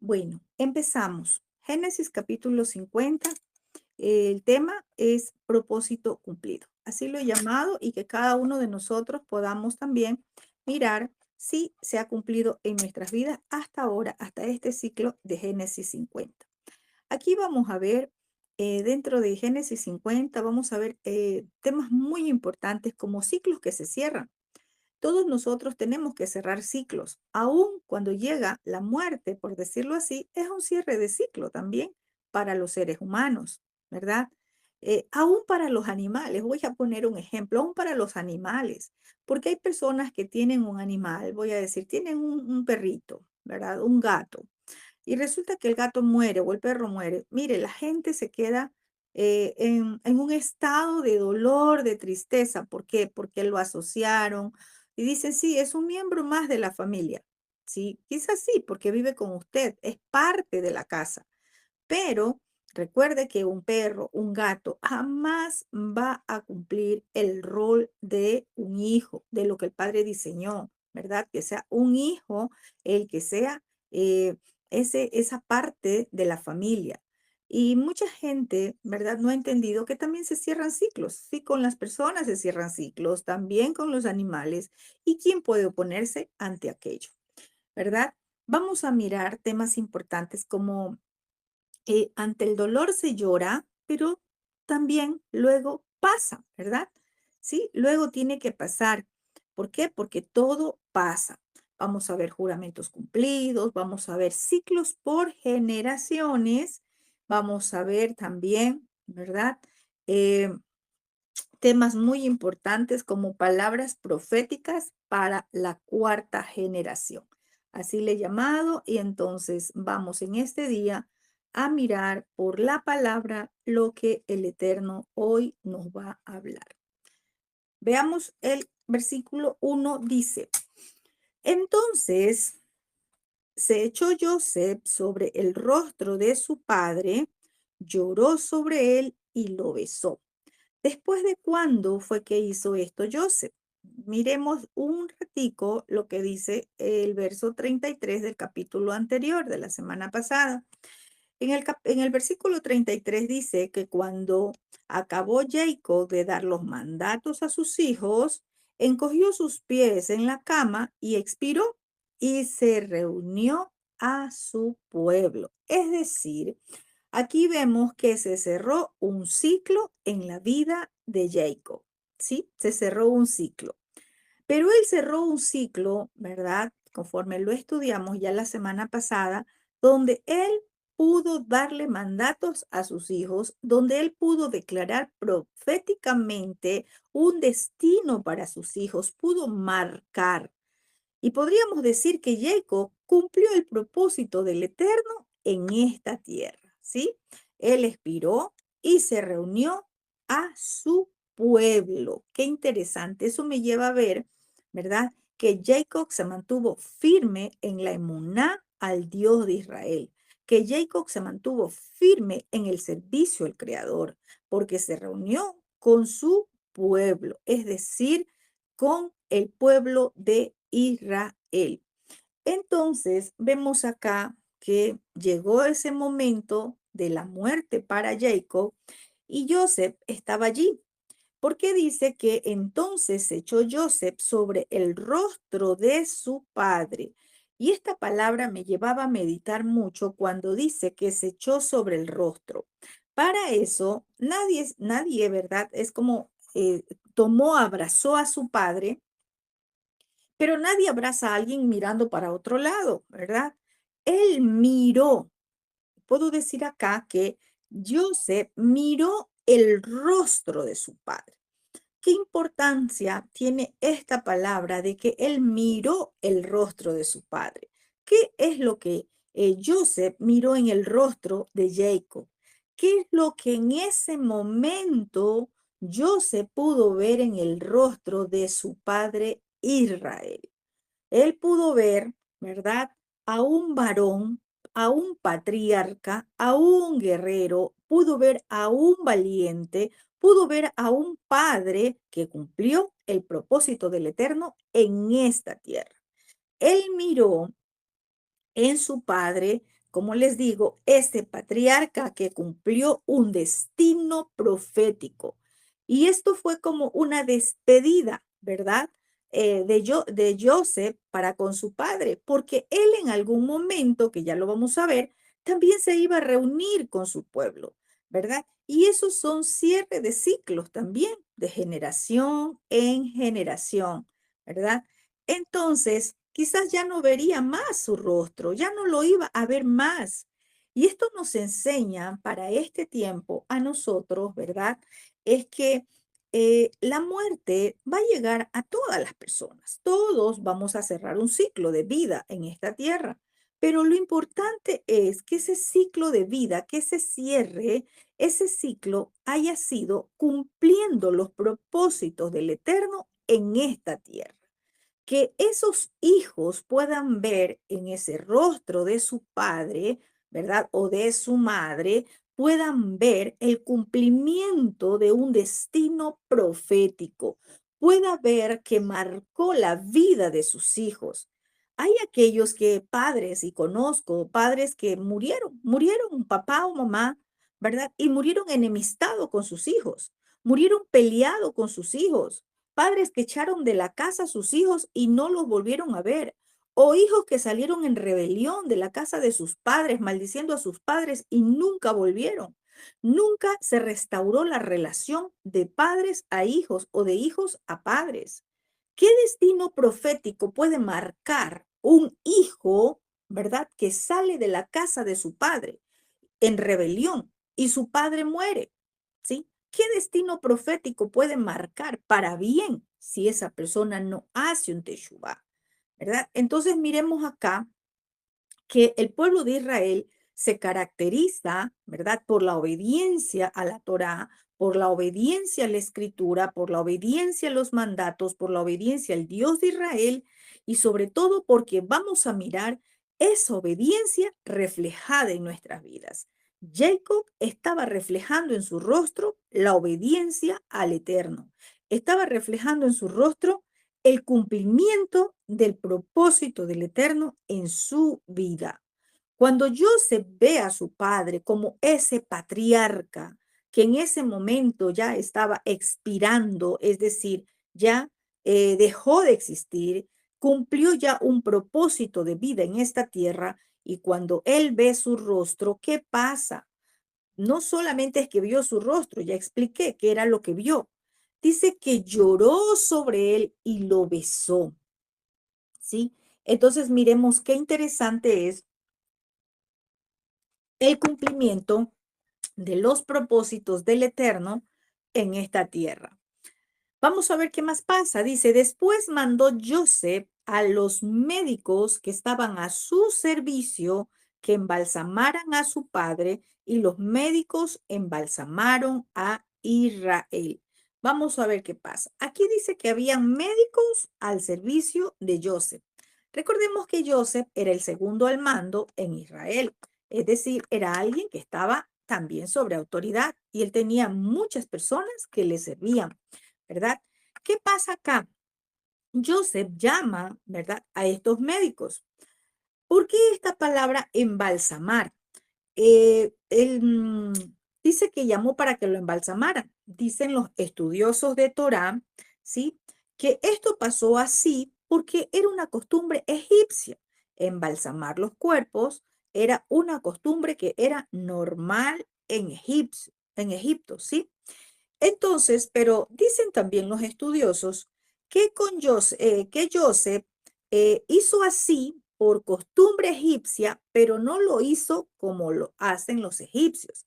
Bueno, empezamos. Génesis capítulo 50. El tema es propósito cumplido. Así lo he llamado y que cada uno de nosotros podamos también mirar si se ha cumplido en nuestras vidas hasta ahora, hasta este ciclo de Génesis 50. Aquí vamos a ver, dentro de Génesis 50, vamos a ver temas muy importantes como ciclos que se cierran. Todos nosotros tenemos que cerrar ciclos, aun cuando llega la muerte, por decirlo así, es un cierre de ciclo también para los seres humanos, ¿verdad? Aún para los animales, voy a poner un ejemplo, aún para los animales, porque hay personas que tienen un animal, voy a decir, tienen un perrito, ¿verdad? Un gato, y resulta que el gato muere o el perro muere. Mire, la gente se queda en un estado de dolor, de tristeza. ¿Por qué? Porque lo asociaron y dicen, sí, es un miembro más de la familia. Sí, quizás sí, porque vive con usted, es parte de la casa. Pero recuerde que un perro, un gato, jamás va a cumplir el rol de un hijo, de lo que el padre diseñó, ¿verdad? Que sea un hijo el que sea eh, esa parte de la familia. Y mucha gente, ¿verdad? No ha entendido que también se cierran ciclos. Sí, con las personas se cierran ciclos, también con los animales. ¿Y quién puede oponerse ante aquello? ¿Verdad? Vamos a mirar temas importantes como ante el dolor se llora, pero también luego pasa, ¿verdad? Sí, luego tiene que pasar. ¿Por qué? Porque todo pasa. Vamos a ver juramentos cumplidos, vamos a ver ciclos por generaciones, vamos a ver también, ¿verdad? Eh, Temas muy importantes como palabras proféticas para la cuarta generación. Así le he llamado y entonces vamos en este día a mirar por la palabra lo que el Eterno hoy nos va a hablar. Veamos el versículo 1 dice, entonces se echó Joseph sobre el rostro de su padre, lloró sobre él y lo besó. ¿Después de cuándo fue que hizo esto Joseph? Miremos un ratico lo que dice el verso 33 del capítulo anterior de la semana pasada. En el versículo 33 dice que cuando acabó Jacob de dar los mandatos a sus hijos, encogió sus pies en la cama y expiró y se reunió a su pueblo. Es decir, aquí vemos que se cerró un ciclo en la vida de Jacob, ¿sí? Se cerró un ciclo. Pero él cerró un ciclo, ¿verdad? Conforme lo estudiamos ya la semana pasada, donde él pudo darle mandatos a sus hijos, donde él pudo declarar proféticamente un destino para sus hijos, pudo marcar. Y podríamos decir que Jacob cumplió el propósito del Eterno en esta tierra, ¿sí? Él expiró y se reunió a su pueblo. Qué interesante. Eso me lleva a ver, ¿verdad? Que Jacob se mantuvo firme en la emuná al Dios de Israel. Que Jacob se mantuvo firme en el servicio al Creador, porque se reunió con su pueblo, es decir, con el pueblo de Israel. Entonces, vemos acá que llegó ese momento de la muerte para Jacob y Joseph estaba allí. Porque dice que entonces se echó Joseph sobre el rostro de su padre. Y esta palabra me llevaba a meditar mucho cuando dice que se echó sobre el rostro. Para eso, nadie, ¿verdad? Es como tomó, abrazó a su padre, pero nadie abraza a alguien mirando para otro lado, ¿verdad? Él miró. Puedo decir acá que Joseph miró el rostro de su padre. ¿Qué importancia tiene esta palabra de que él miró el rostro de su padre? ¿Qué es lo que Joseph miró en el rostro de Jacob? ¿Qué es lo que en ese momento Joseph pudo ver en el rostro de su padre Israel? Él pudo ver, ¿verdad? A un varón, a un patriarca, a un guerrero, pudo ver a un valiente, pudo ver a un padre que cumplió el propósito del Eterno en esta tierra. Él miró en su padre como les digo, este patriarca que cumplió un destino profético. Y esto fue como una despedida, ¿verdad? De Joseph para con su padre, porque él en algún momento, que ya lo vamos a ver, también se iba a reunir con su pueblo, ¿verdad? Y esos son cierre de ciclos también, de generación en generación, ¿verdad? Entonces, quizás ya no vería más su rostro, ya no lo iba a ver más. Y esto nos enseña para este tiempo a nosotros, ¿verdad? Es que la muerte va a llegar a todas las personas. Todos vamos a cerrar un ciclo de vida en esta tierra. Pero lo importante es que ese ciclo de vida, que ese cierre, ese ciclo haya sido cumpliendo los propósitos del Eterno en esta tierra, que esos hijos puedan ver en ese rostro de su padre, ¿verdad? O de su madre, puedan ver el cumplimiento de un destino profético, pueda ver que marcó la vida de sus hijos. Hay aquellos que padres, y conozco padres que murieron papá o mamá, ¿verdad? Y murieron enemistados con sus hijos, murieron peleados con sus hijos, padres que echaron de la casa a sus hijos y no los volvieron a ver, o hijos que salieron en rebelión de la casa de sus padres, maldiciendo a sus padres y nunca volvieron. Nunca se restauró la relación de padres a hijos o de hijos a padres. ¿Qué destino profético puede marcar un hijo, verdad, que sale de la casa de su padre en rebelión y su padre muere? ¿Sí? ¿Qué destino profético puede marcar para bien si esa persona no hace un teshuvá? ¿Verdad? Entonces miremos acá que el pueblo de Israel se caracteriza, ¿verdad? Por la obediencia a la Torá, por la obediencia a la Escritura, por la obediencia a los mandatos, por la obediencia al Dios de Israel y sobre todo porque vamos a mirar esa obediencia reflejada en nuestras vidas. Jacob estaba reflejando en su rostro la obediencia al Eterno. Estaba reflejando en su rostro el cumplimiento del propósito del Eterno en su vida. Cuando Joseph ve a su padre como ese patriarca que en ese momento ya estaba expirando, es decir, ya dejó de existir, cumplió ya un propósito de vida en esta tierra y cuando él ve su rostro, ¿qué pasa? No solamente es que vio su rostro, ya expliqué qué era lo que vio. Dice que lloró sobre él y lo besó, ¿sí? Entonces miremos qué interesante es el cumplimiento de los propósitos del Eterno en esta tierra. Vamos a ver qué más pasa. Dice, después mandó Joseph a los médicos que estaban a su servicio que embalsamaran a su padre y los médicos embalsamaron a Israel. Vamos a ver qué pasa. Aquí dice que habían médicos al servicio de Joseph. Recordemos que Joseph era el segundo al mando en Israel, es decir, era alguien que estaba también sobre autoridad y él tenía muchas personas que le servían. ¿Verdad? ¿Qué pasa acá? Joseph llama, ¿verdad? A estos médicos. ¿Por qué esta palabra embalsamar? Él dice que llamó para que lo embalsamaran. Dicen los estudiosos de Torá, ¿sí? Que esto pasó así porque era una costumbre egipcia. Embalsamar los cuerpos era una costumbre que era normal en Egipto, ¿sí? Entonces, pero dicen también los estudiosos que Joseph hizo así por costumbre egipcia, pero no lo hizo como lo hacen los egipcios.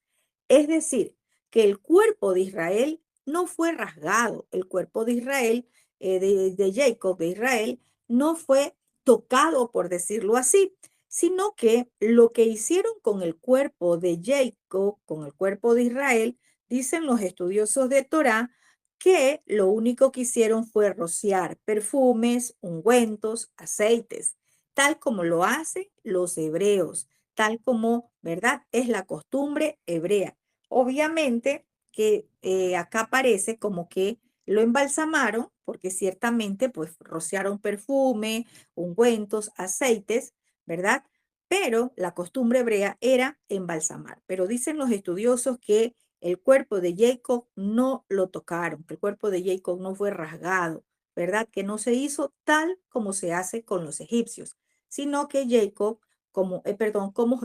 Es decir, que el cuerpo de Israel no fue rasgado, el cuerpo de Israel, de Jacob de Israel, no fue tocado, por decirlo así, sino que lo que hicieron con el cuerpo de Jacob, con el cuerpo de Israel, dicen los estudiosos de Torá que lo único que hicieron fue rociar perfumes, ungüentos, aceites, tal como lo hacen los hebreos, tal como, ¿verdad? Es la costumbre hebrea. Obviamente que acá parece como que lo embalsamaron, porque ciertamente pues rociaron perfume, ungüentos, aceites, ¿verdad? pero la costumbre hebrea era embalsamar. Pero dicen los estudiosos que el cuerpo de Jacob no lo tocaron, que el cuerpo de Jacob no fue rasgado, ¿verdad? Que no se hizo tal como se hace con los egipcios, sino que Jacob, como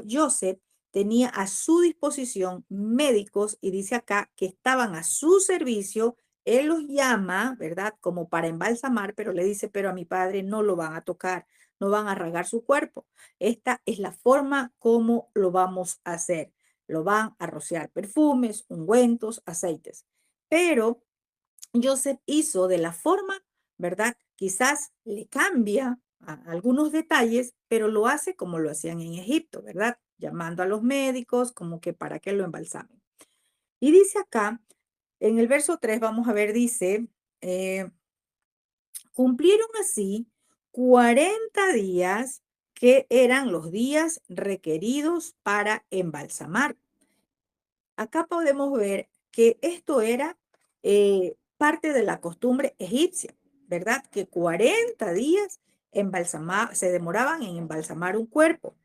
Joseph, tenía a su disposición médicos y dice acá que estaban a su servicio. Él los llama, ¿verdad? Como para embalsamar, pero le dice, pero a mi padre no lo van a tocar, no van a rasgar su cuerpo. Esta es la forma como lo vamos a hacer. Lo van a rociar perfumes, ungüentos, aceites. Pero Joseph hizo de la forma, ¿verdad? Quizás le cambia algunos detalles, pero lo hace como lo hacían en Egipto, ¿verdad? Llamando a los médicos como que para que lo embalsamen. Y dice acá, en el verso 3 vamos a ver, dice, eh, cumplieron así 40 días que eran los días requeridos para embalsamar. Acá podemos ver que esto era parte de la costumbre egipcia, ¿verdad? Que 40 días se demoraban en embalsamar un cuerpo.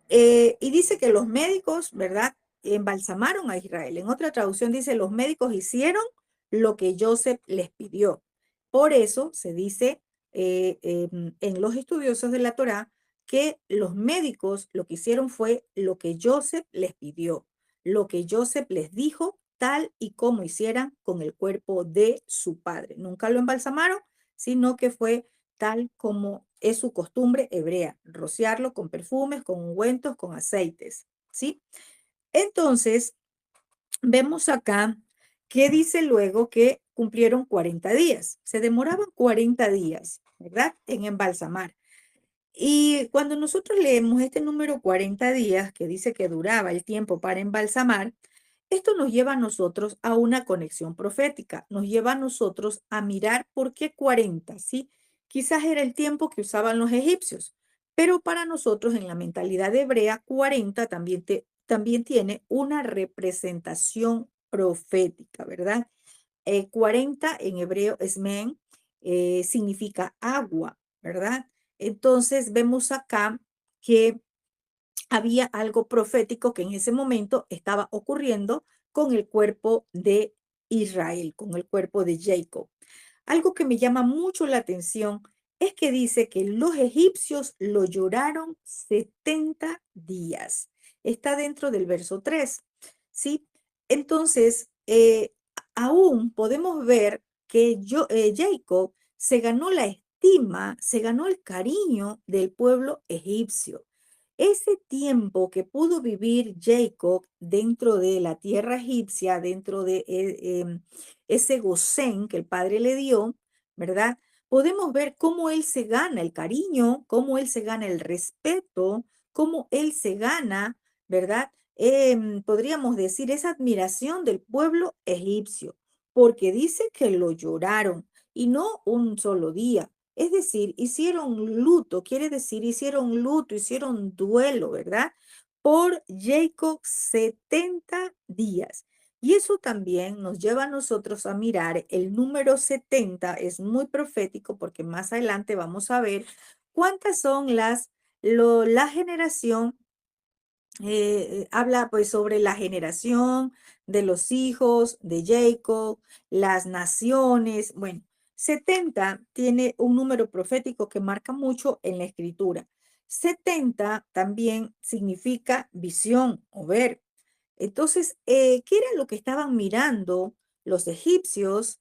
Y dice que los médicos, ¿verdad? Embalsamaron a Israel. En otra traducción dice, los médicos hicieron lo que Joseph les pidió. Por eso se dice en los estudiosos de la Torá que los médicos lo que hicieron fue lo que Joseph les pidió, lo que Joseph les dijo, tal y como hicieran con el cuerpo de su padre. Nunca lo embalsamaron, sino que fue tal como es su costumbre hebrea, rociarlo con perfumes, con ungüentos, con aceites, ¿sí? Entonces, vemos acá que dice luego que cumplieron 40 días. Se demoraban 40 días, ¿verdad? En embalsamar. Y cuando nosotros leemos este número 40 días, que dice que duraba el tiempo para embalsamar, esto nos lleva a nosotros a una conexión profética, nos lleva a nosotros a mirar por qué 40, ¿sí? Quizás era el tiempo que usaban los egipcios, pero para nosotros en la mentalidad hebrea, 40 también tiene una representación profética, ¿verdad? 40 en hebreo es men, significa agua, ¿verdad? Entonces vemos acá que había algo profético que en ese momento estaba ocurriendo con el cuerpo de Israel, con el cuerpo de Jacob. Algo que me llama mucho la atención es que dice que los egipcios lo lloraron 70 días. Está dentro del verso 3, ¿sí? Entonces, aún podemos ver que Jacob se ganó la estima, se ganó el cariño del pueblo egipcio. Ese tiempo que pudo vivir Jacob dentro de la tierra egipcia, dentro de ese Gosén que el padre le dio, ¿verdad? Podemos ver cómo él se gana el cariño, cómo él se gana el respeto, cómo él se gana, ¿verdad? Podríamos decir esa admiración del pueblo egipcio, porque dice que lo lloraron y no un solo día. Es decir, hicieron luto, quiere decir, hicieron luto, hicieron duelo, ¿verdad? Por Jacob 70 días. Y eso también nos lleva a nosotros a mirar el número 70, es muy profético porque más adelante vamos a ver cuántas son la generación habla pues sobre la generación de los hijos de Jacob, las naciones. Bueno, 70 tiene un número profético que marca mucho en la escritura. 70 también significa visión o ver. Entonces, ¿qué era lo que estaban mirando los egipcios?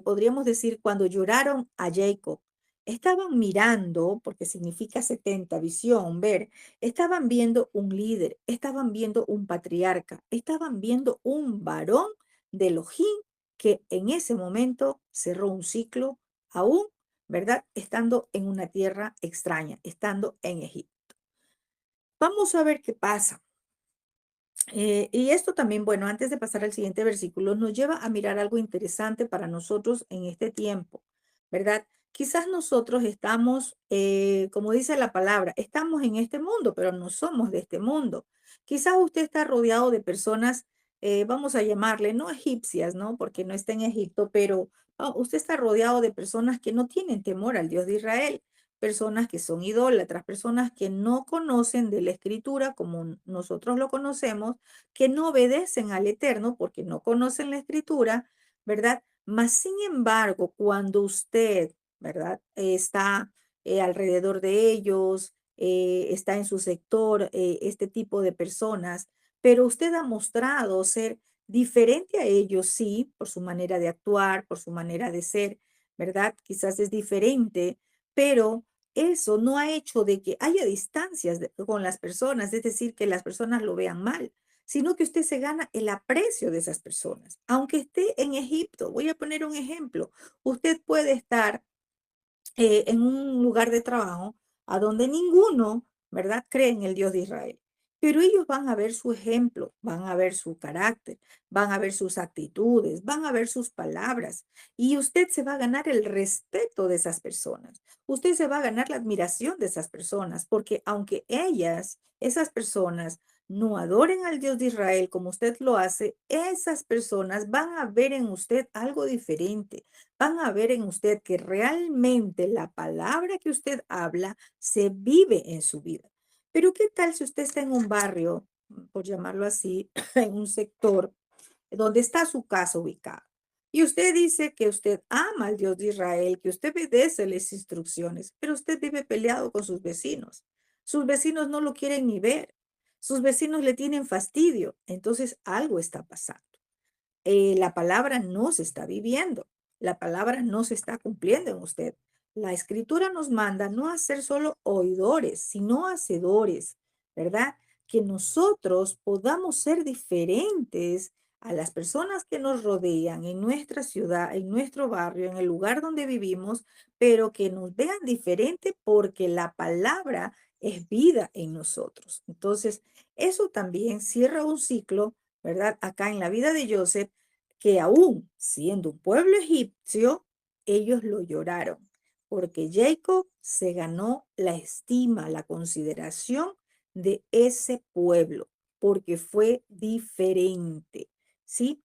Podríamos decir cuando lloraron a Jacob. Estaban mirando, porque significa 70, visión, ver, estaban viendo un líder, estaban viendo un patriarca, estaban viendo un varón de Elohim que en ese momento cerró un ciclo aún, ¿verdad? Estando en una tierra extraña, estando en Egipto. Vamos a ver qué pasa. Y esto también, bueno, antes de pasar al siguiente versículo, nos lleva a mirar algo interesante para nosotros en este tiempo, ¿verdad? Quizás nosotros estamos, como dice la palabra, estamos en este mundo, pero no somos de este mundo. Quizás usted está rodeado de personas, vamos a llamarle, no egipcias, ¿no? Porque no está en Egipto, pero usted está rodeado de personas que no tienen temor al Dios de Israel. personas que son idólatras, personas que no conocen de la escritura como nosotros lo conocemos, que no obedecen al Eterno porque no conocen la escritura, ¿verdad? Mas, sin embargo, cuando usted, ¿verdad? Está alrededor de ellos, está en su sector, este tipo de personas, pero usted ha mostrado ser diferente a ellos, sí, por su manera de actuar, por su manera de ser, ¿verdad? Quizás es diferente, pero eso no ha hecho de que haya distancias con las personas, es decir, que las personas lo vean mal, sino que usted se gana el aprecio de esas personas. Aunque esté en Egipto, voy a poner un ejemplo, usted puede estar en un lugar de trabajo a donde ninguno, ¿verdad?, cree en el Dios de Israel. Pero ellos van a ver su ejemplo, van a ver su carácter, van a ver sus actitudes, van a ver sus palabras y usted se va a ganar el respeto de esas personas. Usted se va a ganar la admiración de esas personas porque aunque ellas, esas personas, no adoren al Dios de Israel como usted lo hace, esas personas van a ver en usted algo diferente, van a ver en usted que realmente la palabra que usted habla se vive en su vida. Pero ¿qué tal si usted está en un barrio, por llamarlo así, en un sector donde está su casa ubicada? Y usted dice que usted ama al Dios de Israel, que usted obedece las instrucciones, pero usted vive peleado con sus vecinos. Sus vecinos no lo quieren ni ver. Sus vecinos le tienen fastidio. Entonces algo está pasando. La palabra no se está viviendo, la palabra no se está cumpliendo en usted. La escritura nos manda no a ser solo oidores, sino hacedores, ¿verdad? Que nosotros podamos ser diferentes a las personas que nos rodean en nuestra ciudad, en nuestro barrio, en el lugar donde vivimos, pero que nos vean diferente porque la palabra es vida en nosotros. Entonces, eso también cierra un ciclo, ¿verdad? Acá en la vida de Joseph, que aún siendo un pueblo egipcio, ellos lo lloraron, porque Jacob se ganó la estima, la consideración de ese pueblo, porque fue diferente, ¿sí?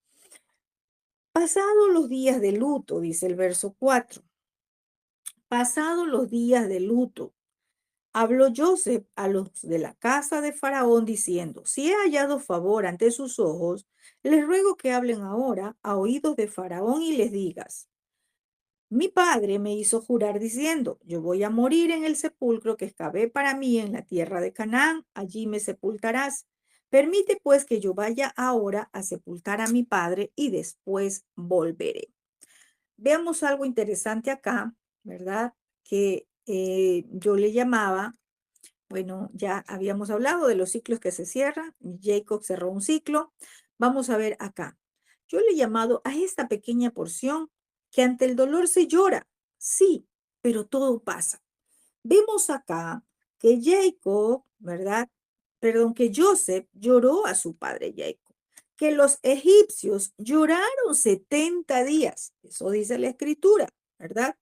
Pasados los días de luto, dice el verso 4, pasados los días de luto, habló Joseph a los de la casa de Faraón diciendo, si he hallado favor ante sus ojos, les ruego que hablen ahora a oídos de Faraón y les digas, mi padre me hizo jurar diciendo, yo voy a morir en el sepulcro que excavé para mí en la tierra de Canaán, allí me sepultarás. Permite pues que yo vaya ahora a sepultar a mi padre y después volveré. Veamos algo interesante acá, ¿verdad? Que yo le llamaba, bueno, ya habíamos hablado de los ciclos que se cierran. Jacob cerró un ciclo. Vamos a ver acá. Yo le he llamado a esta pequeña porción que ante el dolor se llora. Sí, pero todo pasa. Vemos acá que Jacob, ¿verdad? Perdón, que Joseph lloró a su padre Jacob. Que los egipcios lloraron 70 días. Eso dice la escritura, ¿verdad?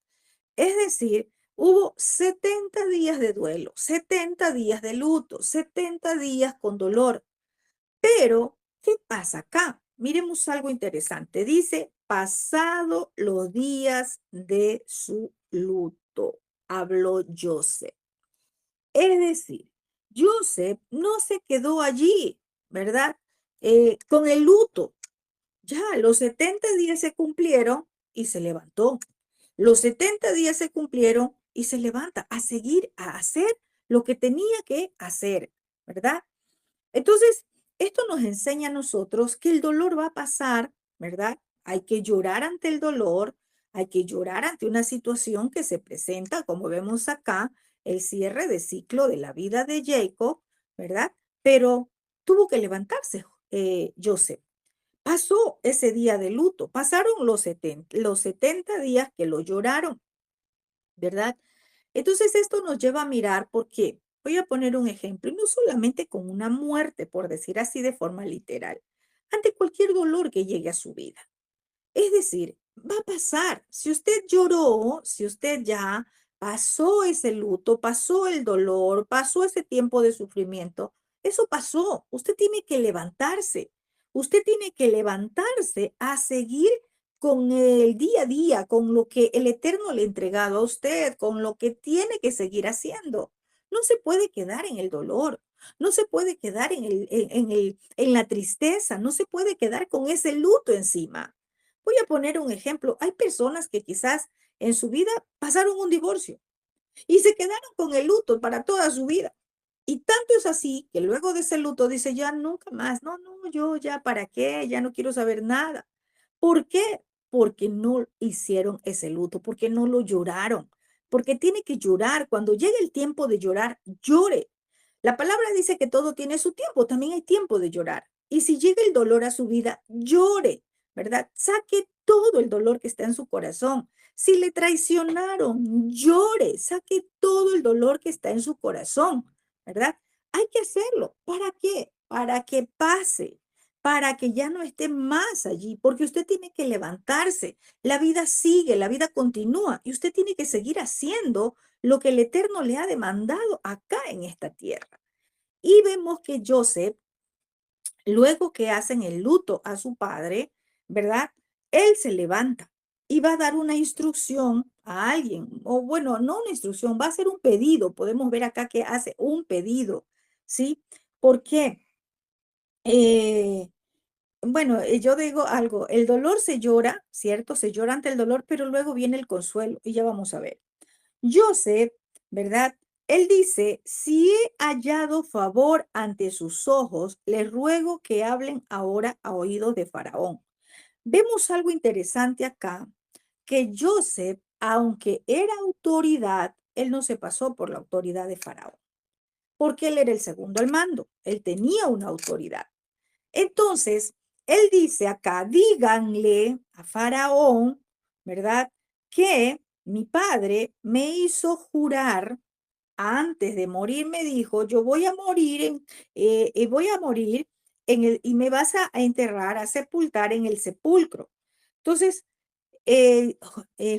Es decir, hubo 70 días de duelo, 70 días de luto, 70 días con dolor. Pero, ¿qué pasa acá? Miremos algo interesante. Dice, pasado los días de su luto, habló Joseph. Es decir, Joseph no se quedó allí, ¿verdad? Con el luto. Ya, los 70 días se cumplieron y se levantó. Los 70 días se cumplieron y se levanta a seguir, a hacer lo que tenía que hacer, ¿verdad? Entonces, esto nos enseña a nosotros que el dolor va a pasar, ¿verdad? Hay que llorar ante el dolor, hay que llorar ante una situación que se presenta, como vemos acá, el cierre de ciclo de la vida de Jacob, ¿verdad? Pero tuvo que levantarse Joseph. Pasó ese día de luto, pasaron los 70 días que lo lloraron, ¿verdad? Entonces esto nos lleva a mirar porque voy a poner un ejemplo, y no solamente con una muerte, por decir así de forma literal, ante cualquier dolor que llegue a su vida. Es decir, va a pasar. Si usted lloró, si usted ya pasó ese luto, pasó el dolor, pasó ese tiempo de sufrimiento, eso pasó. Usted tiene que levantarse. Usted tiene que levantarse a seguir con el día a día, con lo que el Eterno le ha entregado a usted, con lo que tiene que seguir haciendo. No se puede quedar en el dolor, no se puede quedar en la tristeza, no se puede quedar con ese luto encima. Voy a poner un ejemplo. Hay personas que quizás en su vida pasaron un divorcio y se quedaron con el luto para toda su vida. Y tanto es así que luego de ese luto dice, ya nunca más, no, no, yo ya para qué, ya no quiero saber nada. ¿Por qué? Porque no hicieron ese luto, porque no lo lloraron, porque tiene que llorar. Cuando llegue el tiempo de llorar, llore. La palabra dice que todo tiene su tiempo, también hay tiempo de llorar. Y si llega el dolor a su vida, llore, ¿verdad? Saque todo el dolor que está en su corazón. Si le traicionaron, llore, saque todo el dolor que está en su corazón, ¿verdad? Hay que hacerlo. ¿Para qué? Para que pase, para que ya no esté más allí, porque usted tiene que levantarse. La vida sigue, la vida continúa y usted tiene que seguir haciendo lo que el Eterno le ha demandado acá en esta tierra. Y vemos que Joseph, luego que hacen el luto a su padre, ¿verdad? Él se levanta y va a dar una instrucción a alguien, o bueno, no una instrucción, va a hacer un pedido. Podemos ver acá que hace un pedido, ¿sí? ¿Por qué? Eh, bueno, yo digo algo, el dolor se llora, ¿cierto? Se llora ante el dolor, pero luego viene el consuelo y ya vamos a ver. Joseph, ¿verdad? Él dice, si he hallado favor ante sus ojos, les ruego que hablen ahora a oídos de Faraón. Vemos algo interesante acá, que Joseph, aunque era autoridad, él no se pasó por la autoridad de Faraón, porque él era el segundo al mando, él tenía una autoridad. Entonces, él dice acá, díganle a Faraón, ¿verdad? Que mi padre me hizo jurar antes de morir, me dijo, yo voy a morir voy a morir y me vas a enterrar, a sepultar en el sepulcro. Entonces,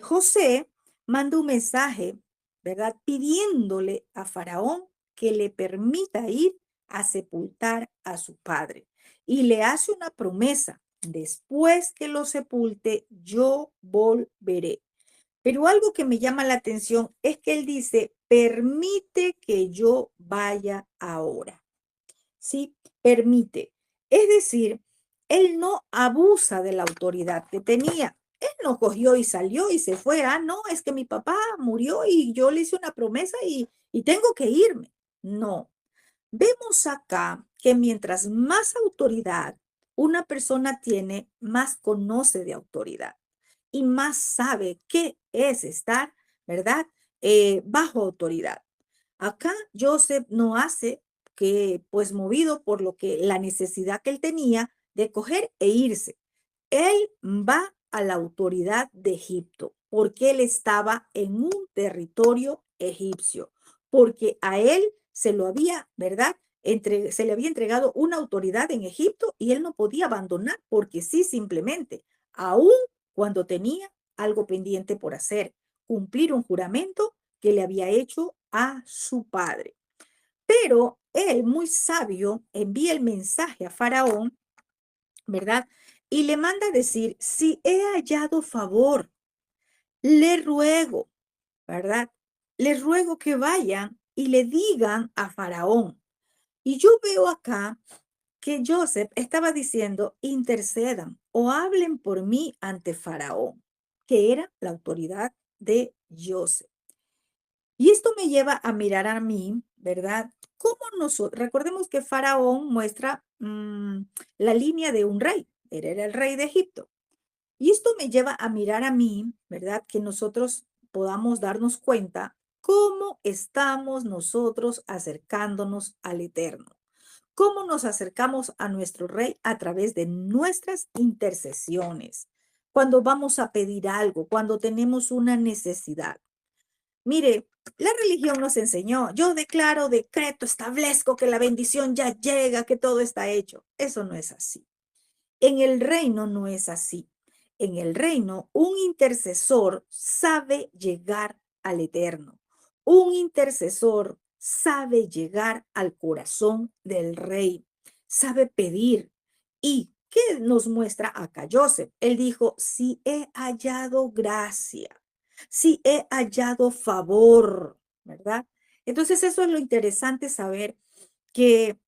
José manda un mensaje, ¿verdad? Pidiéndole a Faraón que le permita ir a sepultar a su padre. Y le hace una promesa, después que lo sepulte, yo volveré. Pero algo que me llama la atención es que él dice, permite que yo vaya ahora. ¿Sí? Permite. Es decir, él no abusa de la autoridad que tenía. Él no cogió y salió y se fue. Ah, no, es que mi papá murió y yo le hice una promesa y tengo que irme. No. Vemos acá que mientras más autoridad una persona tiene, más conoce de autoridad y más sabe qué es estar, ¿verdad? Bajo autoridad. Acá Joseph no hace que, pues movido por lo que la necesidad que él tenía de coger e irse. Él va a la autoridad de Egipto porque él estaba en un territorio egipcio, porque a él se lo había, ¿verdad? Se le había entregado una autoridad en Egipto y él no podía abandonar porque sí, simplemente, aún cuando tenía algo pendiente por hacer, cumplir un juramento que le había hecho a su padre. Pero él, muy sabio, envía el mensaje a Faraón, ¿verdad? Y le manda a decir, si he hallado favor, le ruego, ¿verdad? Le ruego que vayan y le digan a Faraón. Y yo veo acá que Joseph estaba diciendo, intercedan o hablen por mí ante Faraón, que era la autoridad de Joseph. Y esto me lleva a mirar a mí, ¿verdad? ¿Cómo nosotros, recordemos que Faraón muestra la línea de un rey, era el rey de Egipto. Y esto me lleva a mirar a mí, ¿verdad? Que nosotros podamos darnos cuenta cómo estamos nosotros acercándonos al Eterno. Cómo nos acercamos a nuestro Rey a través de nuestras intercesiones. Cuando vamos a pedir algo, cuando tenemos una necesidad. Mire, la religión nos enseñó, yo declaro, decreto, establezco que la bendición ya llega, que todo está hecho. Eso no es así. En el reino no es así. En el reino, un intercesor sabe llegar al Eterno. Un intercesor sabe llegar al corazón del rey, sabe pedir y ¿Qué nos muestra acá Joseph? Él dijo, si he hallado gracia, si he hallado favor, ¿verdad? Entonces eso es lo interesante saber que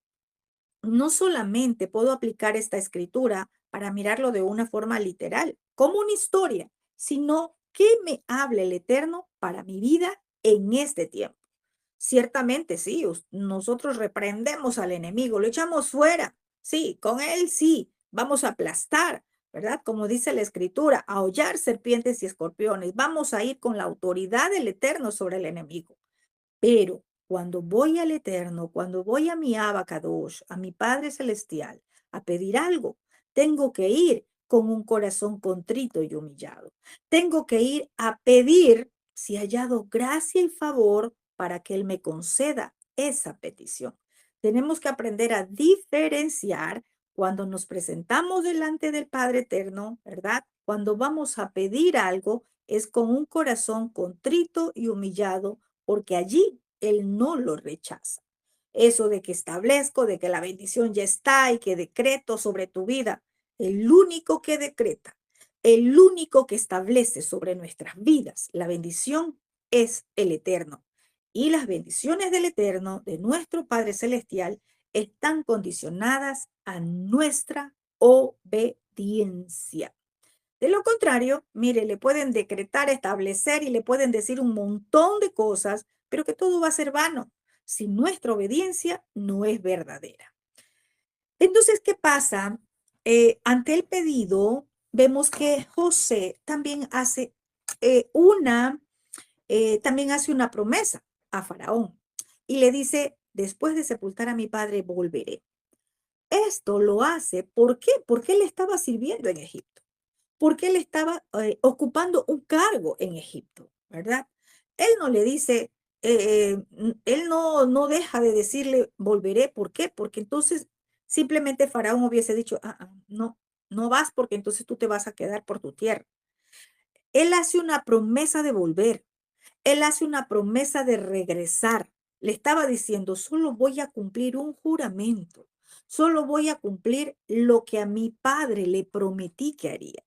no solamente puedo aplicar esta escritura para mirarlo de una forma literal, como una historia, sino que me habla el Eterno para mi vida en este tiempo. Ciertamente, sí, nosotros reprendemos al enemigo, lo echamos fuera. Sí, con él sí, vamos a aplastar, ¿verdad? Como dice la escritura, a hollar serpientes y escorpiones. Vamos a ir con la autoridad del Eterno sobre el enemigo. Pero cuando voy al Eterno, cuando voy a mi Abacadosh, a mi Padre Celestial, a pedir algo, tengo que ir con un corazón contrito y humillado. Tengo que ir a pedir si ha hallado gracia y favor para que Él me conceda esa petición. Tenemos que aprender a diferenciar cuando nos presentamos delante del Padre Eterno, ¿verdad? Cuando vamos a pedir algo, es con un corazón contrito y humillado porque allí Él no lo rechaza. Eso de que establezco, de que la bendición ya está y que decreto sobre tu vida, el único que decreta, el único que establece sobre nuestras vidas la bendición es el Eterno. Y las bendiciones del Eterno, de nuestro Padre Celestial, están condicionadas a nuestra obediencia. De lo contrario, mire, le pueden decretar, establecer y le pueden decir un montón de cosas, pero que todo va a ser vano si nuestra obediencia no es verdadera. Entonces, ¿qué pasa? Ante el pedido, vemos que José también hace una promesa a Faraón y le dice, después de sepultar a mi padre, volveré. Esto lo hace, ¿por qué? Porque él estaba sirviendo en Egipto, porque él estaba ocupando un cargo en Egipto, ¿verdad? Él no le dice, él no deja de decirle, volveré, ¿por qué? Porque entonces simplemente Faraón hubiese dicho, no, no vas porque entonces tú te vas a quedar por tu tierra. Él hace una promesa de volver, él hace una promesa de regresar. Le estaba diciendo, solo voy a cumplir un juramento, solo voy a cumplir lo que a mi padre le prometí que haría.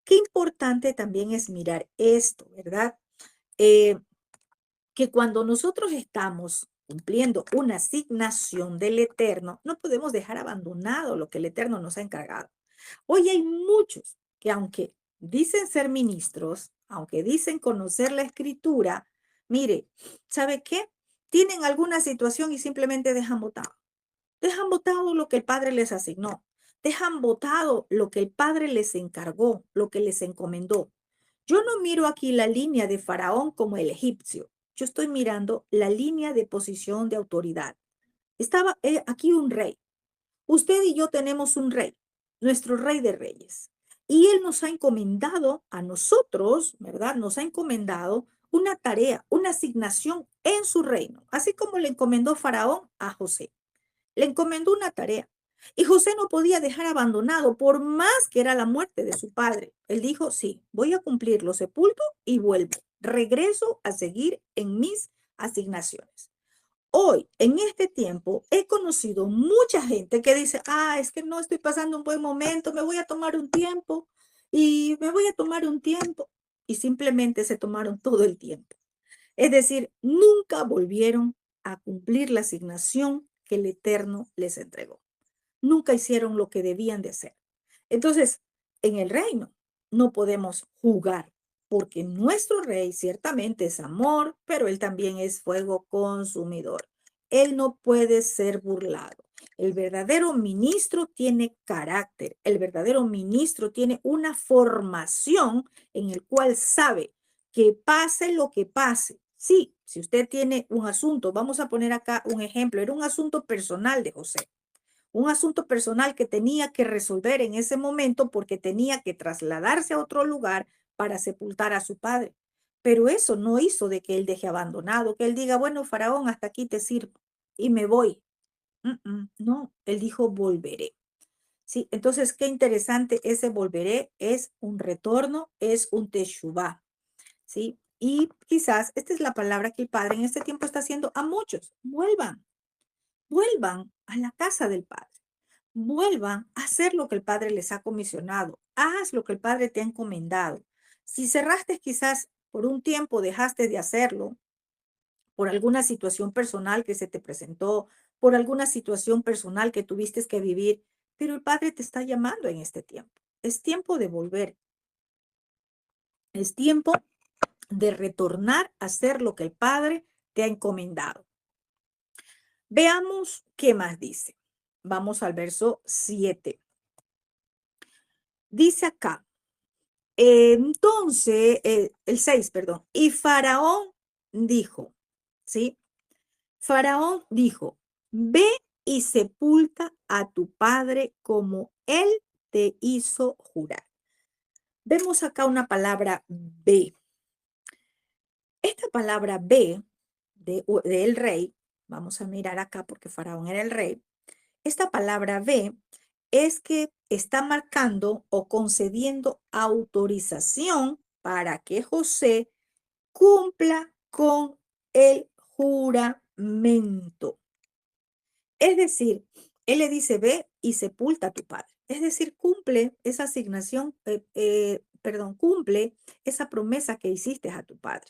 Qué importante también es mirar esto, ¿verdad? Eh, que cuando nosotros estamos cumpliendo una asignación del Eterno, no podemos dejar abandonado lo que el Eterno nos ha encargado. Hoy hay muchos que aunque dicen ser ministros, aunque dicen conocer la escritura, mire, ¿sabe qué? Tienen alguna situación y simplemente dejan botado lo que el Padre les asignó. Dejan botado lo que el Padre les encargó, lo que les encomendó. Yo no miro aquí la línea de Faraón como el egipcio. Yo estoy mirando la línea de posición de autoridad. Estaba aquí un rey. Usted y yo tenemos un rey, nuestro rey de reyes. Y él nos ha encomendado a nosotros, ¿verdad? Nos ha encomendado una tarea, una asignación en su reino, así como le encomendó Faraón a José. Le encomendó una tarea. Y José no podía dejar abandonado por más que era la muerte de su padre. Él dijo, sí, voy a cumplir, lo sepulto y vuelvo. Regreso a seguir en mis asignaciones. Hoy, en este tiempo, he conocido mucha gente que dice, es que no estoy pasando un buen momento, me voy a tomar un tiempo y me voy a tomar un tiempo. Y simplemente se tomaron todo el tiempo. Es decir, nunca volvieron a cumplir la asignación que el Eterno les entregó. Nunca hicieron lo que debían de hacer. Entonces, en el reino no podemos jugar, porque nuestro rey ciertamente es amor, pero él también es fuego consumidor. Él no puede ser burlado. El verdadero ministro tiene carácter. El verdadero ministro tiene una formación en el cual sabe que pase lo que pase. Sí, si usted tiene un asunto, vamos a poner acá un ejemplo, era un asunto personal de José, un asunto personal que tenía que resolver en ese momento porque tenía que trasladarse a otro lugar para sepultar a su padre. Pero eso no hizo de que él deje abandonado, que él diga, bueno, Faraón, hasta aquí te sirvo y me voy. No, él dijo, volveré. Sí, entonces qué interesante, ese volveré es un retorno, es un teshuvá, ¿sí? Y quizás esta es la palabra que el Padre en este tiempo está haciendo a muchos. Vuelvan a la casa del Padre. vuelvan a hacer lo que el Padre les ha comisionado. Haz lo que el Padre te ha encomendado. Si cerraste quizás por un tiempo, dejaste de hacerlo por alguna situación personal que se te presentó, por alguna situación personal que tuviste que vivir, pero el Padre te está llamando en este tiempo. Es tiempo de volver, es tiempo de retornar a hacer lo que el Padre te ha encomendado. Veamos qué más dice. Vamos al verso 7. Dice acá, entonces, el 6, perdón, y Faraón dijo, ¿sí? Faraón dijo, ve y sepulta a tu padre como él te hizo jurar. Vemos acá una palabra ve. Esta palabra ve del rey, vamos a mirar acá porque Faraón era el rey. Esta palabra ve es que está marcando o concediendo autorización para que José cumpla con el juramento. Es decir, él le dice, ve y sepulta a tu padre. Es decir, cumple esa asignación, cumple esa promesa que hiciste a tu padre.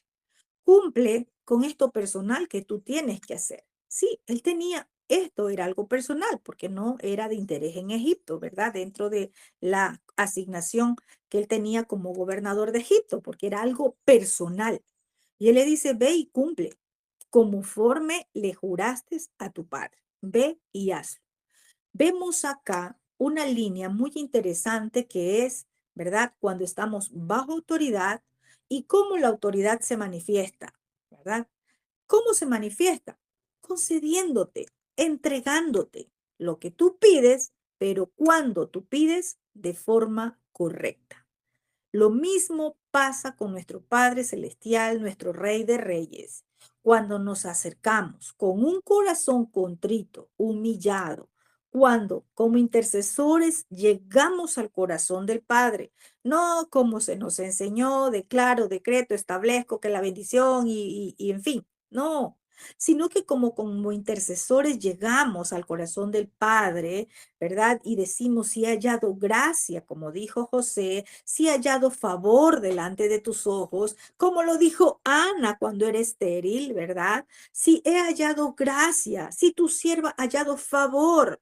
Cumple con esto personal que tú tienes que hacer. Sí, él tenía, esto era algo personal, porque no era de interés en Egipto, ¿verdad? Dentro de la asignación que él tenía como gobernador de Egipto, porque era algo personal. Y él le dice, ve y cumple, conforme le juraste a tu padre. Ve y hazlo. Vemos acá una línea muy interesante que es, ¿verdad? Cuando estamos bajo autoridad y cómo la autoridad se manifiesta, ¿verdad? ¿Cómo se manifiesta? Concediéndote, entregándote lo que tú pides, pero cuando tú pides de forma correcta. Lo mismo pasa con nuestro Padre Celestial, nuestro Rey de Reyes. Cuando nos acercamos con un corazón contrito, humillado, cuando como intercesores llegamos al corazón del Padre, no como se nos enseñó, declaro, decreto, establezco que la bendición y en fin, no, sino que como intercesores llegamos al corazón del Padre, ¿verdad? Y decimos, si he hallado gracia, como dijo José, si he hallado favor delante de tus ojos, como lo dijo Ana cuando era estéril, ¿verdad? Si he hallado gracia, si tu sierva ha hallado favor.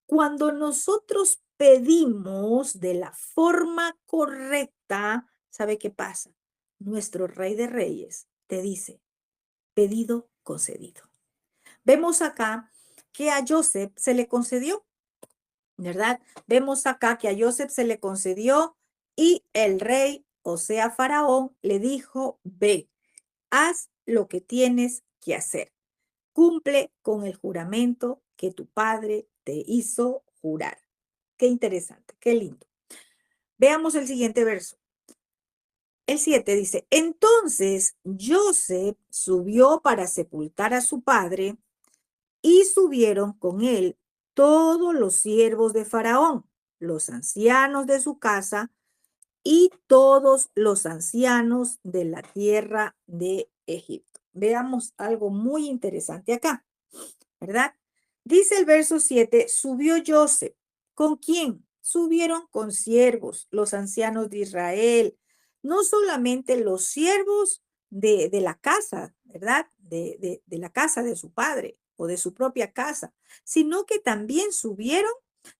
Cuando nosotros pedimos de la forma correcta, ¿sabe qué pasa? Nuestro Rey de Reyes te dice, pedido concedido. Vemos acá que a Joseph se le concedió, ¿verdad? Vemos acá que a Joseph se le concedió y el rey, o sea, Faraón, le dijo, ve, haz lo que tienes que hacer. Cumple con el juramento que tu padre te hizo jurar. Qué interesante, qué lindo. Veamos el siguiente verso. El 7 dice, entonces Joseph subió para sepultar a su padre y subieron con él todos los siervos de Faraón, los ancianos de su casa y todos los ancianos de la tierra de Egipto. Veamos algo muy interesante acá, ¿verdad? Dice el verso 7, subió Joseph. ¿Con quién? Subieron con siervos, los ancianos de Israel, no solamente los siervos de la casa, ¿verdad? De la casa de su padre o de su propia casa, sino que también subieron,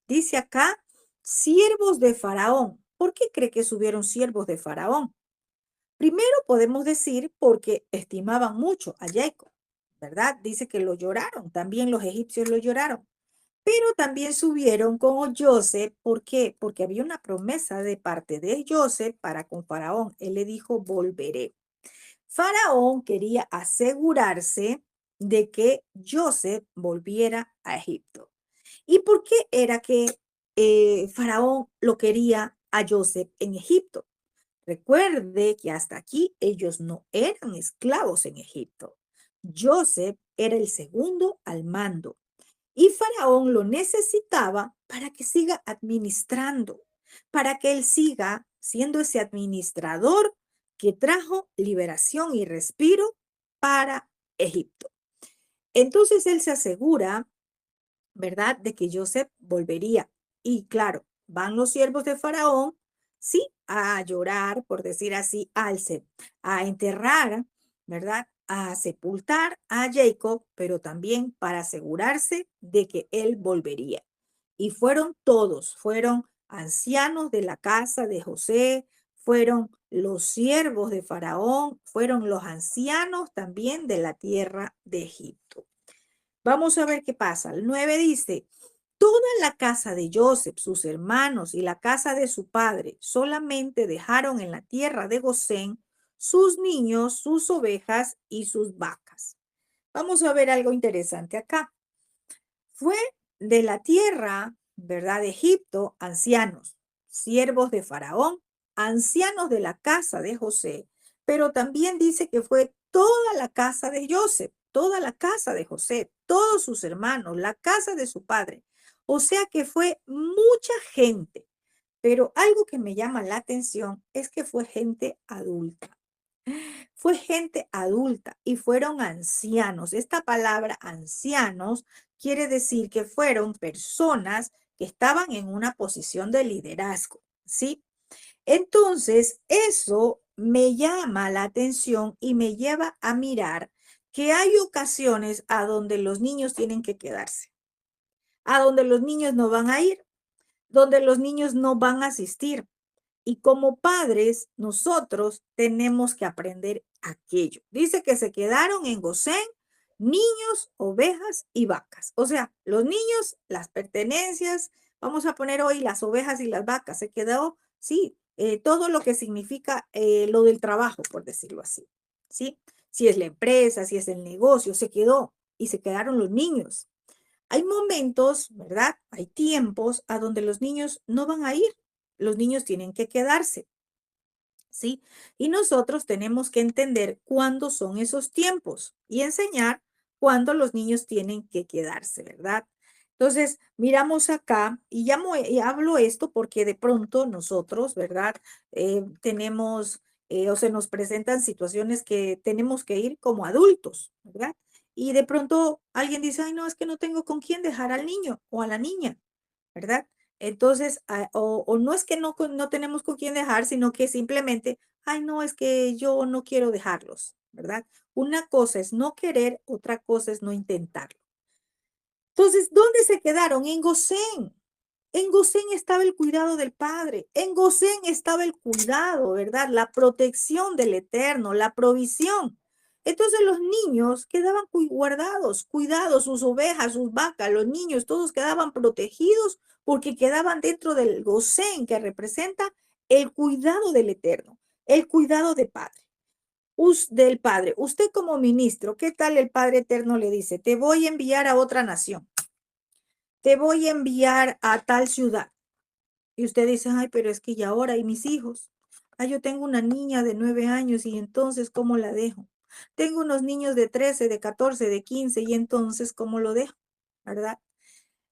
dice acá, siervos de Faraón. ¿Por qué cree que subieron siervos de Faraón? Primero podemos decir porque estimaban mucho a Jacob, ¿verdad? Dice que lo lloraron, también los egipcios lo lloraron, pero también subieron con Joseph, ¿por qué? Porque había una promesa de parte de Joseph para con Faraón. Él le dijo, volveré. Faraón quería asegurarse de que Joseph volviera a Egipto. ¿Y por qué era que Faraón lo quería a Joseph en Egipto? Recuerde que hasta aquí ellos no eran esclavos en Egipto. Joseph era el segundo al mando y Faraón lo necesitaba para que siga administrando, para que él siga siendo ese administrador que trajo liberación y respiro para Egipto. Entonces él se asegura ¿verdad? De que Joseph volvería. Y claro, van los siervos de Faraón, sí, a llorar, por decir así, a enterrar, ¿verdad? A sepultar a Jacob, pero también para asegurarse de que él volvería. Y fueron todos, fueron ancianos de la casa de José, fueron los siervos de Faraón, fueron los ancianos también de la tierra de Egipto. Vamos a ver qué pasa. El 9 dice, toda la casa de Joseph, sus hermanos y la casa de su padre solamente dejaron en la tierra de Gosén sus niños, sus ovejas y sus vacas. Vamos a ver algo interesante acá. Fue de la tierra, ¿verdad? De Egipto, ancianos, siervos de Faraón, ancianos de la casa de José, pero también dice que fue toda la casa de Joseph, toda la casa de José, todos sus hermanos, la casa de su padre. O sea que fue mucha gente, pero algo que me llama la atención es que fue gente adulta. Fue gente adulta y fueron ancianos. Esta palabra ancianos quiere decir que fueron personas que estaban en una posición de liderazgo, ¿sí? Entonces, eso me llama la atención y me lleva a mirar que hay ocasiones a donde los niños tienen que quedarse, a donde los niños no van a ir, donde los niños no van a asistir, y como padres, nosotros tenemos que aprender aquello. Dice que se quedaron en Gosén niños, ovejas y vacas. O sea, los niños, las pertenencias, vamos a poner hoy las ovejas y las vacas. Se quedó, sí, todo lo que significa lo del trabajo, por decirlo así. ¿Sí? Si es la empresa, si es el negocio, se quedó y se quedaron los niños. Hay momentos, ¿verdad? Hay tiempos a donde los niños no van a ir, los niños tienen que quedarse, ¿sí? Y nosotros tenemos que entender cuándo son esos tiempos y enseñar cuándo los niños tienen que quedarse, ¿verdad? Entonces, miramos acá y hablo esto porque de pronto nosotros, ¿verdad? Tenemos o se nos presentan situaciones que tenemos que ir como adultos, ¿verdad? Y de pronto alguien dice, ay, no, es que no tengo con quién dejar al niño o a la niña, ¿verdad? Entonces, o no es que no tenemos con quién dejar, sino que simplemente, ay, no, es que yo no quiero dejarlos, ¿verdad? Una cosa es no querer, otra cosa es no intentarlo. Entonces, ¿dónde se quedaron? En Gosén. En Gosén estaba el cuidado del Padre. En Gosén estaba el cuidado, ¿verdad? La protección del Eterno, la provisión. Entonces los niños quedaban guardados, cuidados, sus ovejas, sus vacas, los niños, todos quedaban protegidos porque quedaban dentro del Gosén que representa el cuidado del Eterno, el cuidado de Padre. Del Padre. Usted como ministro, ¿qué tal el Padre Eterno le dice? Te voy a enviar a otra nación, te voy a enviar a tal ciudad. Y usted dice, ay, pero es que ya ahora y mis hijos. Ay, yo tengo una niña de 9 años y entonces, ¿cómo la dejo? Tengo unos niños de 13, de 14, de 15 y entonces, ¿cómo lo dejo? ¿Verdad?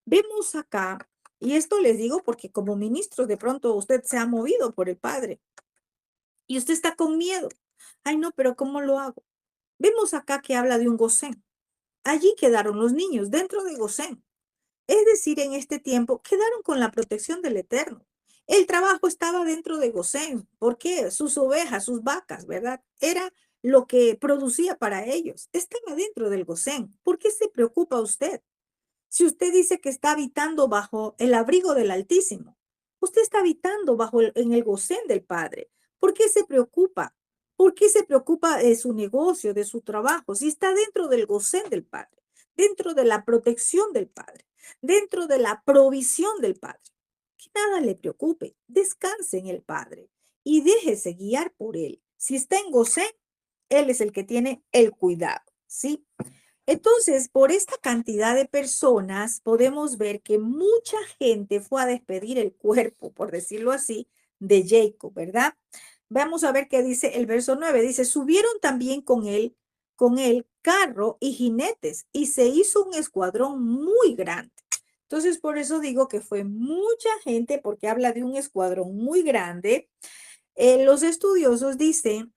Vemos acá, y esto les digo porque como ministro de pronto usted se ha movido por el Padre y usted está con miedo. Ay, no, pero ¿cómo lo hago? Vemos acá que habla de un Gosén. Allí quedaron los niños, dentro de Gosén. Es decir, en este tiempo quedaron con la protección del Eterno. El trabajo estaba dentro de Gosén. ¿Por qué? Sus ovejas, sus vacas, ¿verdad? Era lo que producía para ellos. Estaba dentro del Gosén. ¿Por qué se preocupa usted? Si usted dice que está habitando bajo el abrigo del Altísimo, usted está habitando en el Gosén del Padre. ¿Por qué se preocupa? ¿Por qué se preocupa de su negocio, de su trabajo? Si está dentro del Gosén del Padre, dentro de la protección del Padre, dentro de la provisión del Padre. Que nada le preocupe, descanse en el Padre y déjese guiar por Él. Si está en Gosén, Él es el que tiene el cuidado, ¿sí? Entonces, por esta cantidad de personas, podemos ver que mucha gente fue a despedir el cuerpo, por decirlo así, de Jacob, ¿verdad? Vamos a ver qué dice el verso 9. Dice, subieron también con él carro y jinetes, y se hizo un escuadrón muy grande. Entonces, por eso digo que fue mucha gente, porque habla de un escuadrón muy grande. Los estudiosos dicen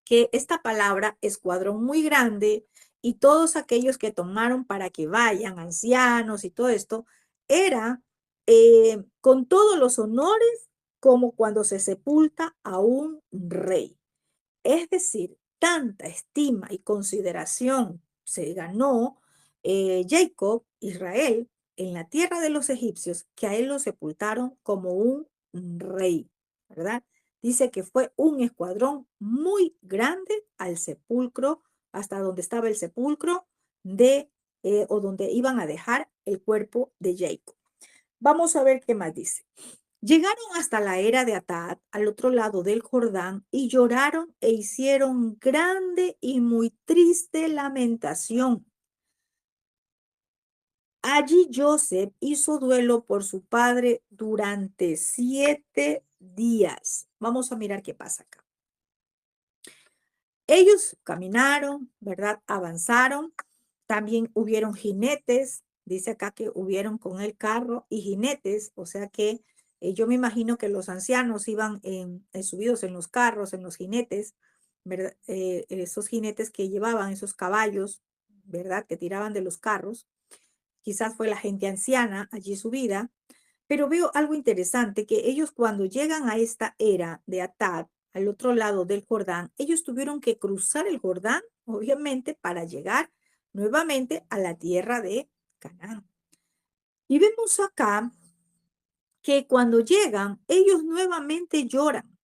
que esta palabra escuadrón muy grande y todos aquellos que tomaron para que vayan, ancianos y todo esto, era con todos los honores como cuando se sepulta a un rey. Es decir, tanta estima y consideración se ganó Jacob, Israel, en la tierra de los egipcios, que a él lo sepultaron como un rey, ¿verdad? Dice que fue un escuadrón muy grande al sepulcro, hasta donde estaba el sepulcro o donde iban a dejar el cuerpo de Jacob. Vamos a ver qué más dice. Llegaron hasta la era de Atad, al otro lado del Jordán, y lloraron e hicieron grande y muy triste lamentación. Allí Joseph hizo duelo por su padre durante 7 días. Vamos a mirar qué pasa acá. Ellos caminaron, ¿verdad? Avanzaron. También hubieron jinetes. Dice acá que hubieron con el carro y jinetes. O sea que yo me imagino que los ancianos iban subidos en los carros, en los jinetes, ¿verdad? Esos jinetes que llevaban esos caballos, ¿verdad? Que tiraban de los carros. Quizás fue la gente anciana allí subida. Pero veo algo interesante, que ellos cuando llegan a esta era de Atad, al otro lado del Jordán, ellos tuvieron que cruzar el Jordán, obviamente, para llegar nuevamente a la tierra de Canaán. Y vemos acá que cuando llegan, ellos nuevamente lloran.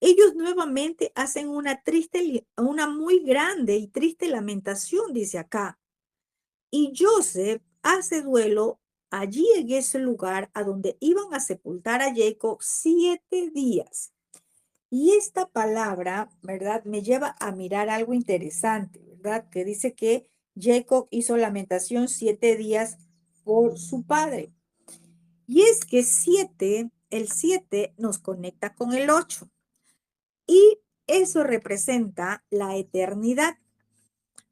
Ellos nuevamente hacen una muy grande y triste lamentación, dice acá. Y Joseph hace duelo allí en ese lugar a donde iban a sepultar a Jacob 7 días. Y esta palabra, ¿verdad? Me lleva a mirar algo interesante, ¿verdad? Que dice que Jacob hizo lamentación 7 días por su padre. Y es que el 7 nos conecta con el 8. Y eso representa la eternidad.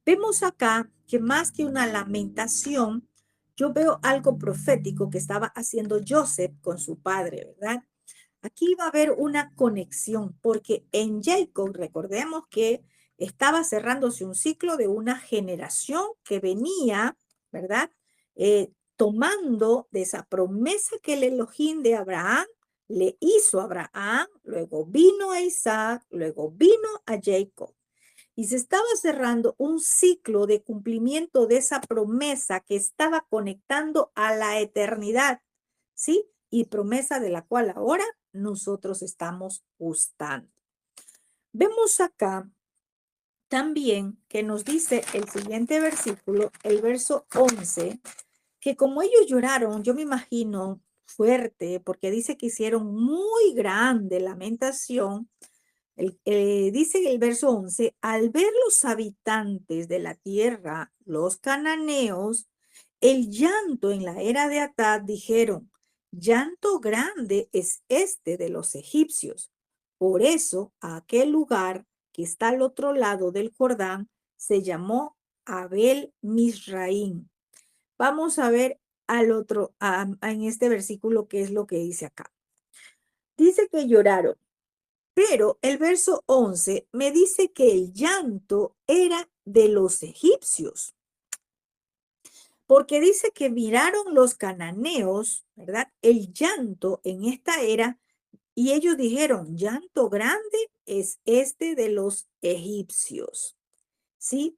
Vemos acá que más que una lamentación, yo veo algo profético que estaba haciendo Joseph con su padre, ¿verdad? Aquí va a haber una conexión, porque en Jacob, recordemos que estaba cerrándose un ciclo de una generación que venía, ¿verdad? Tomando de esa promesa que el Elohim de Abraham le hizo a Abraham, luego vino a Isaac, luego vino a Jacob. Y se estaba cerrando un ciclo de cumplimiento de esa promesa que estaba conectando a la eternidad, ¿sí? Y promesa de la cual ahora nosotros estamos gustando. Vemos acá también que nos dice el siguiente versículo, el verso 11, que como ellos lloraron, yo me imagino fuerte, porque dice que hicieron muy grande lamentación. Dice el verso 11, al ver los habitantes de la tierra, los cananeos, el llanto en la era de Atad, dijeron, llanto grande es este de los egipcios. Por eso, a aquel lugar que está al otro lado del Jordán se llamó Abel Misraim. Vamos a ver en este versículo qué es lo que dice acá. Dice que lloraron. Pero el verso 11 me dice que el llanto era de los egipcios, porque dice que miraron los cananeos, ¿verdad? El llanto en esta era, y ellos dijeron, llanto grande es este de los egipcios, ¿sí?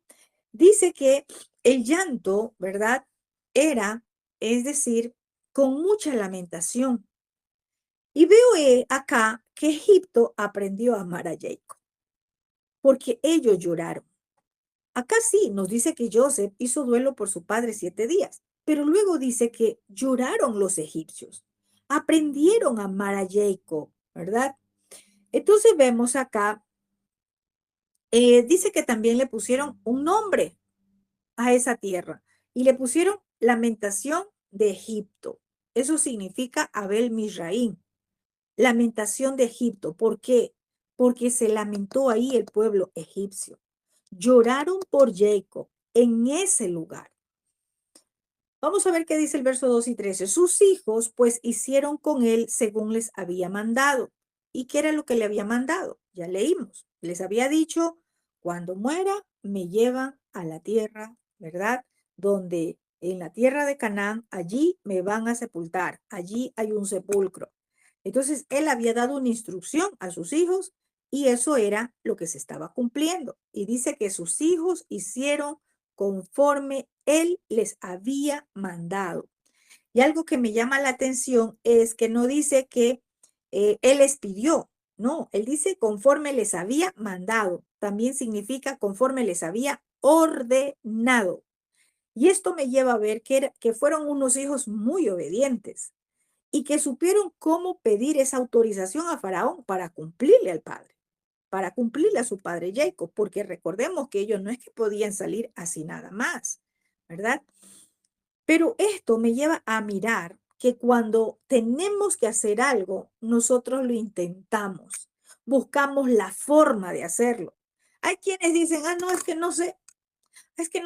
Dice que el llanto, ¿verdad? Era, es decir, con mucha lamentación. Y veo acá que Egipto aprendió a amar a Jacob, porque ellos lloraron. Acá sí nos dice que Joseph hizo duelo por su padre 7 días, pero luego dice que lloraron los egipcios, aprendieron a amar a Jacob, ¿verdad? Entonces vemos acá, dice que también le pusieron un nombre a esa tierra y le pusieron lamentación de Egipto. Eso significa Abel Misraim, lamentación de Egipto. ¿Por qué? Porque se lamentó ahí el pueblo egipcio. Lloraron por Jacob en ese lugar. Vamos a ver qué dice el verso 2 y 13. Sus hijos pues hicieron con él según les había mandado. ¿Y qué era lo que le había mandado? Ya leímos. Les había dicho, cuando muera, me llevan a la tierra, ¿verdad? Donde en la tierra de Canaán, allí me van a sepultar, allí hay un sepulcro. Entonces, él había dado una instrucción a sus hijos y eso era lo que se estaba cumpliendo. Y dice que sus hijos hicieron conforme él les había mandado. Y algo que me llama la atención es que no dice que él les pidió, no, él dice conforme les había mandado. También significa conforme les había ordenado. Y esto me lleva a ver que fueron unos hijos muy obedientes y que supieron cómo pedir esa autorización a Faraón para cumplirle al padre, para cumplirle a su padre Jacob, porque recordemos que ellos no es que podían salir así nada más, ¿verdad? Pero esto me lleva a mirar que cuando tenemos que hacer algo, nosotros lo intentamos, buscamos la forma de hacerlo. Hay quienes dicen, no, es que no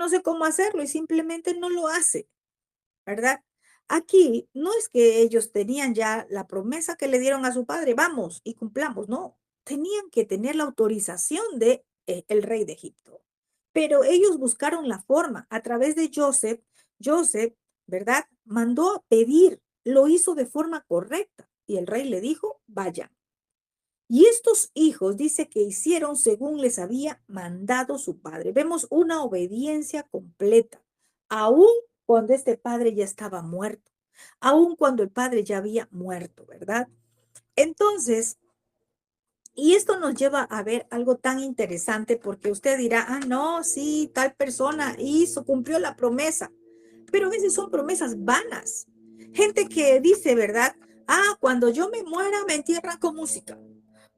sé cómo hacerlo y simplemente no lo hace, ¿verdad? Aquí no es que ellos tenían ya la promesa que le dieron a su padre, vamos y cumplamos, no, tenían que tener la autorización de el rey de Egipto. Pero ellos buscaron la forma a través de Joseph. Joseph, ¿verdad? Mandó a pedir, lo hizo de forma correcta y el rey le dijo, vayan. Y estos hijos dice que hicieron según les había mandado su padre. Vemos una obediencia completa, aun cuando este padre ya estaba muerto, aun cuando el padre ya había muerto, ¿verdad? Entonces, y esto nos lleva a ver algo tan interesante porque usted dirá, no, sí, tal persona hizo, cumplió la promesa, pero a veces son promesas vanas. Gente que dice, ¿verdad? Cuando yo me muera me entierran con música.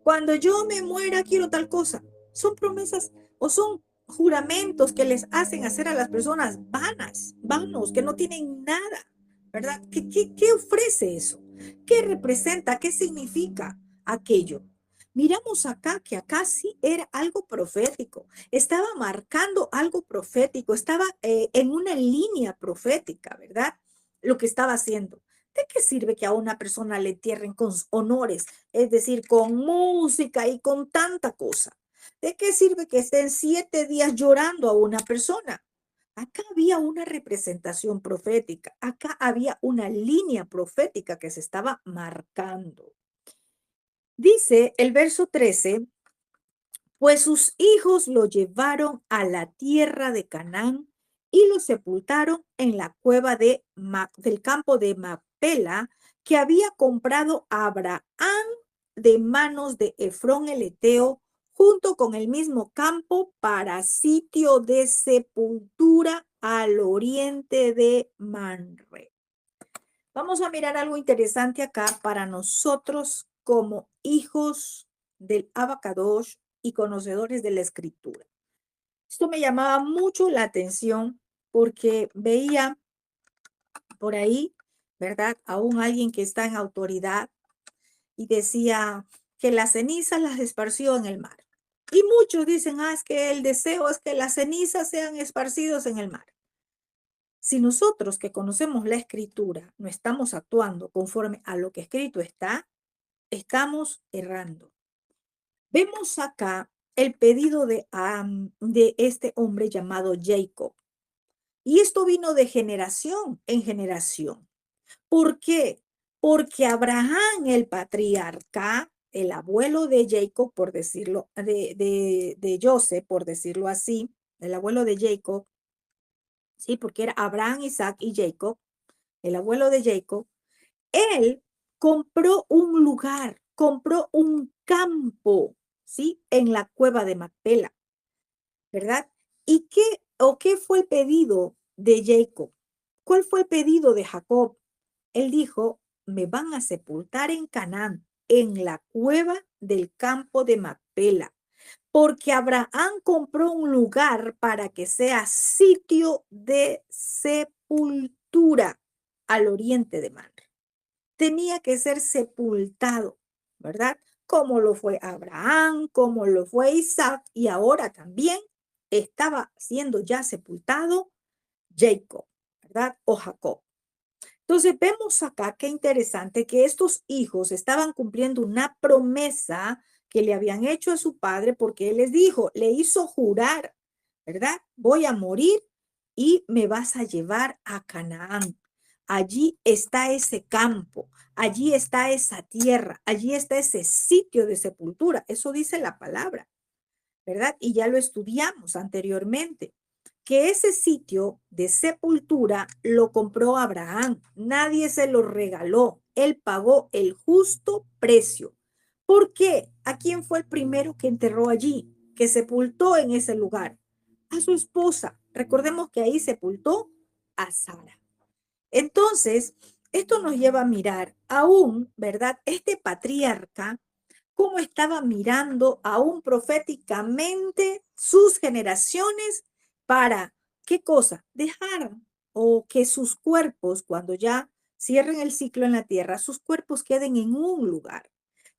Cuando yo me muera quiero tal cosa. Son promesas o son juramentos que les hacen hacer a las personas vanas, vanos, que no tienen nada, ¿verdad? ¿Qué ofrece eso? ¿Qué representa? ¿Qué significa aquello? Miramos acá que acá sí era algo profético, estaba marcando algo profético, estaba en una línea profética, ¿verdad? Lo que estaba haciendo. ¿De qué sirve que a una persona le entierren con honores, es decir, con música y con tanta cosa? ¿De qué sirve que estén 7 días llorando a una persona? Acá había una representación profética, acá había una línea profética que se estaba marcando. Dice el verso 13, pues sus hijos lo llevaron a la tierra de Canaán y lo sepultaron en la cueva del campo de Macpela que había comprado Abraham de manos de Efrón el Eteo, junto con el mismo campo para sitio de sepultura al oriente de Manre. Vamos a mirar algo interesante acá para nosotros como hijos del Abacadosh y conocedores de la escritura. Esto me llamaba mucho la atención porque veía por ahí, ¿verdad? Aún alguien que está en autoridad y decía que las cenizas las esparció en el mar. Y muchos dicen, es que el deseo es que las cenizas sean esparcidos en el mar. Si nosotros que conocemos la escritura no estamos actuando conforme a lo que escrito está, estamos errando. Vemos acá el pedido de este hombre llamado Jacob. Y esto vino de generación en generación. ¿Por qué? Porque Abraham, el patriarca, el abuelo de Jacob, por decirlo, de Joseph, por decirlo así, el abuelo de Jacob, sí, porque era Abraham, Isaac y Jacob, el abuelo de Jacob, él compró un lugar, compró un campo, ¿sí? En la cueva de Macpela, ¿verdad? ¿Y qué fue el pedido de Jacob? ¿Cuál fue el pedido de Jacob? Él dijo, me van a sepultar en Canaán, en la cueva del campo de Macpela, porque Abraham compró un lugar para que sea sitio de sepultura al oriente de Manre. Tenía que ser sepultado, ¿verdad? Como lo fue Abraham, como lo fue Isaac, y ahora también estaba siendo ya sepultado Jacob, ¿verdad? O Jacob. Entonces vemos acá qué interesante que estos hijos estaban cumpliendo una promesa que le habían hecho a su padre porque él les dijo, le hizo jurar, ¿verdad? Voy a morir y me vas a llevar a Canaán. Allí está ese campo, allí está esa tierra, allí está ese sitio de sepultura. Eso dice la palabra, ¿verdad? Y ya lo estudiamos anteriormente, que ese sitio de sepultura lo compró Abraham. Nadie se lo regaló. Él pagó el justo precio. ¿Por qué? ¿A quién fue el primero que enterró allí, que sepultó en ese lugar? A su esposa. Recordemos que ahí sepultó a Sara. Entonces, esto nos lleva a mirar aún, ¿verdad? Este patriarca, cómo estaba mirando aún proféticamente sus generaciones para, ¿qué cosa? Dejar o que sus cuerpos, cuando ya cierren el ciclo en la tierra, sus cuerpos queden en un lugar,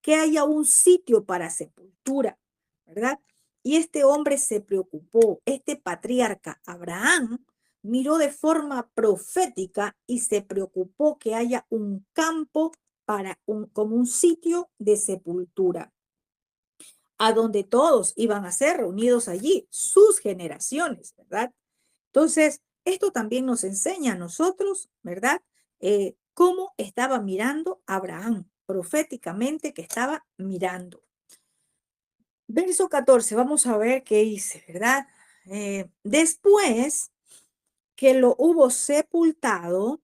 que haya un sitio para sepultura, ¿verdad? Y este hombre se preocupó, este patriarca Abraham miró de forma profética y se preocupó que haya un campo como un sitio de sepultura, a donde todos iban a ser reunidos allí, sus generaciones, ¿verdad? Entonces, esto también nos enseña a nosotros, ¿verdad? Cómo estaba mirando Abraham, proféticamente que estaba mirando. Verso 14, vamos a ver qué dice, ¿verdad? Después que lo hubo sepultado,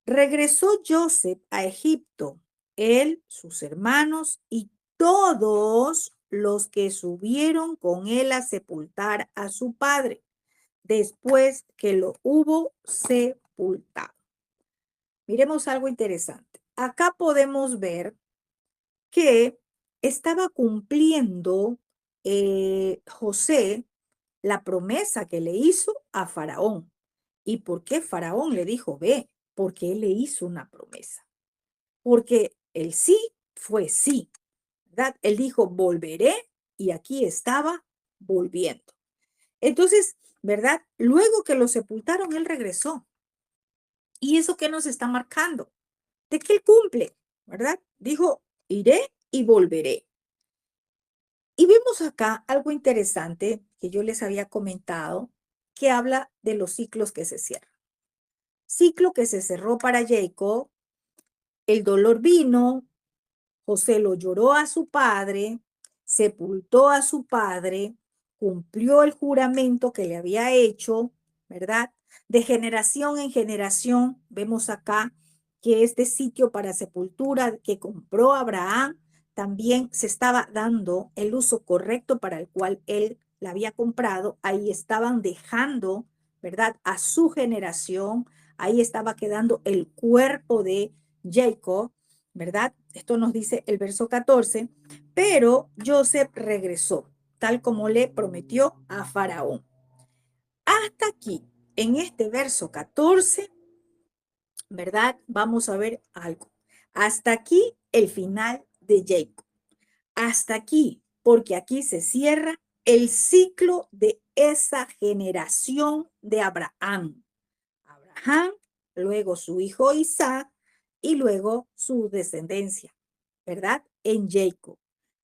regresó Joseph a Egipto, él, sus hermanos y todos los que subieron con él a sepultar a su padre, después que lo hubo sepultado. Miremos algo interesante. Acá podemos ver que estaba cumpliendo José la promesa que le hizo a Faraón. ¿Y por qué Faraón le dijo, ve? Porque él le hizo una promesa. Porque el sí fue sí, ¿verdad? Él dijo, volveré y aquí estaba volviendo. Entonces, ¿verdad? Luego que lo sepultaron, él regresó. ¿Y eso qué nos está marcando? De que él cumple, ¿verdad? Dijo, iré y volveré. Y vemos acá algo interesante que yo les había comentado, que habla de los ciclos que se cierran. Ciclo que se cerró para Jacob, el dolor vino, José lo lloró a su padre, sepultó a su padre, cumplió el juramento que le había hecho, ¿verdad? De generación en generación, vemos acá que este sitio para sepultura que compró Abraham, también se estaba dando el uso correcto para el cual él la había comprado. Ahí estaban dejando, ¿verdad? A su generación, ahí estaba quedando el cuerpo de Jacob, ¿verdad? Esto nos dice el verso 14, pero Joseph regresó, tal como le prometió a Faraón. Hasta aquí, en este verso 14, ¿verdad? Vamos a ver algo. Hasta aquí el final de Jacob. Hasta aquí, porque aquí se cierra el ciclo de esa generación de Abraham. Abraham, luego su hijo Isaac y luego su descendencia, ¿verdad? En Jacob.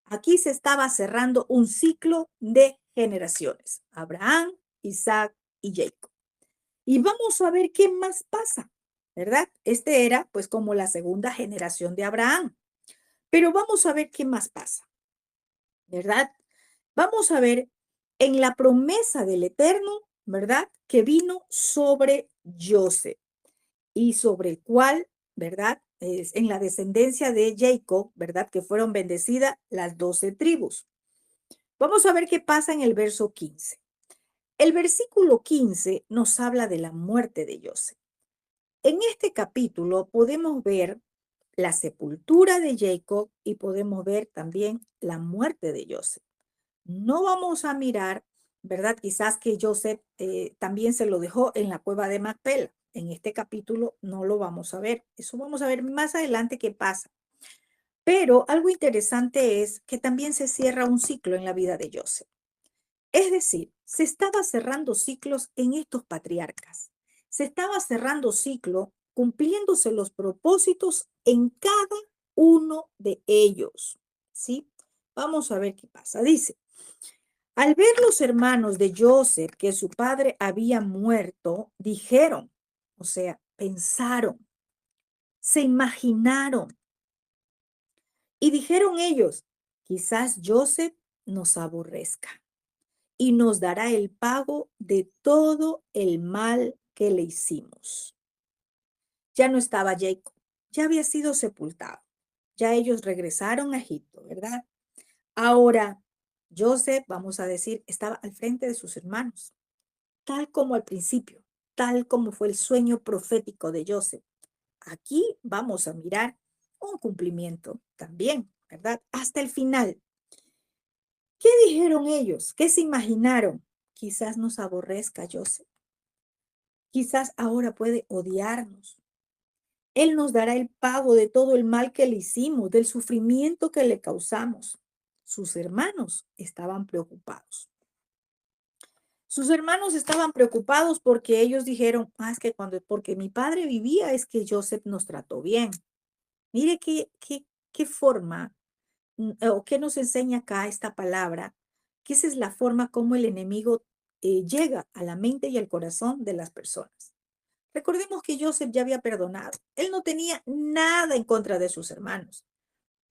Aquí se estaba cerrando un ciclo de generaciones. Abraham, Isaac y Jacob. Y vamos a ver qué más pasa, ¿verdad? Este era pues como la segunda generación de Abraham. Pero vamos a ver qué más pasa, ¿verdad? Vamos a ver en la promesa del Eterno, ¿verdad? Que vino sobre Joseph y sobre el cual, ¿verdad? Es en la descendencia de Jacob, ¿verdad? Que fueron bendecidas las 12 tribus. Vamos a ver qué pasa en el verso 15. El versículo 15 nos habla de la muerte de Joseph. En este capítulo podemos ver la sepultura de Jacob y podemos ver también la muerte de Joseph. No vamos a mirar, ¿verdad? Quizás que Joseph también se lo dejó en la cueva de Macpela. En este capítulo no lo vamos a ver. Eso vamos a ver más adelante qué pasa. Pero algo interesante es que también se cierra un ciclo en la vida de Joseph. Es decir, se estaba cerrando ciclos en estos patriarcas. Se estaba cerrando ciclo cumpliéndose los propósitos en cada uno de ellos. ¿Sí? Vamos a ver qué pasa. Dice, Al ver los hermanos de Joseph que su padre había muerto, dijeron, o sea, pensaron, se imaginaron y dijeron ellos, quizás Joseph nos aborrezca y nos dará el pago de todo el mal que le hicimos. Ya no estaba Jacob, ya había sido sepultado. Ya ellos regresaron a Egipto, ¿verdad? Ahora, Joseph, vamos a decir, estaba al frente de sus hermanos, tal como al principio, tal como fue el sueño profético de Joseph. Aquí vamos a mirar un cumplimiento también, ¿verdad? Hasta el final. ¿Qué dijeron ellos? ¿Qué se imaginaron? Quizás nos aborrezca Joseph. Quizás ahora puede odiarnos. Él nos dará el pago de todo el mal que le hicimos, del sufrimiento que le causamos. Sus hermanos estaban preocupados. Sus hermanos estaban preocupados porque ellos dijeron, es que porque mi padre vivía es que Joseph nos trató bien. Mire qué forma, o qué nos enseña acá esta palabra, que esa es la forma como el enemigo llega a la mente y al corazón de las personas. Recordemos que Joseph ya había perdonado. Él no tenía nada en contra de sus hermanos,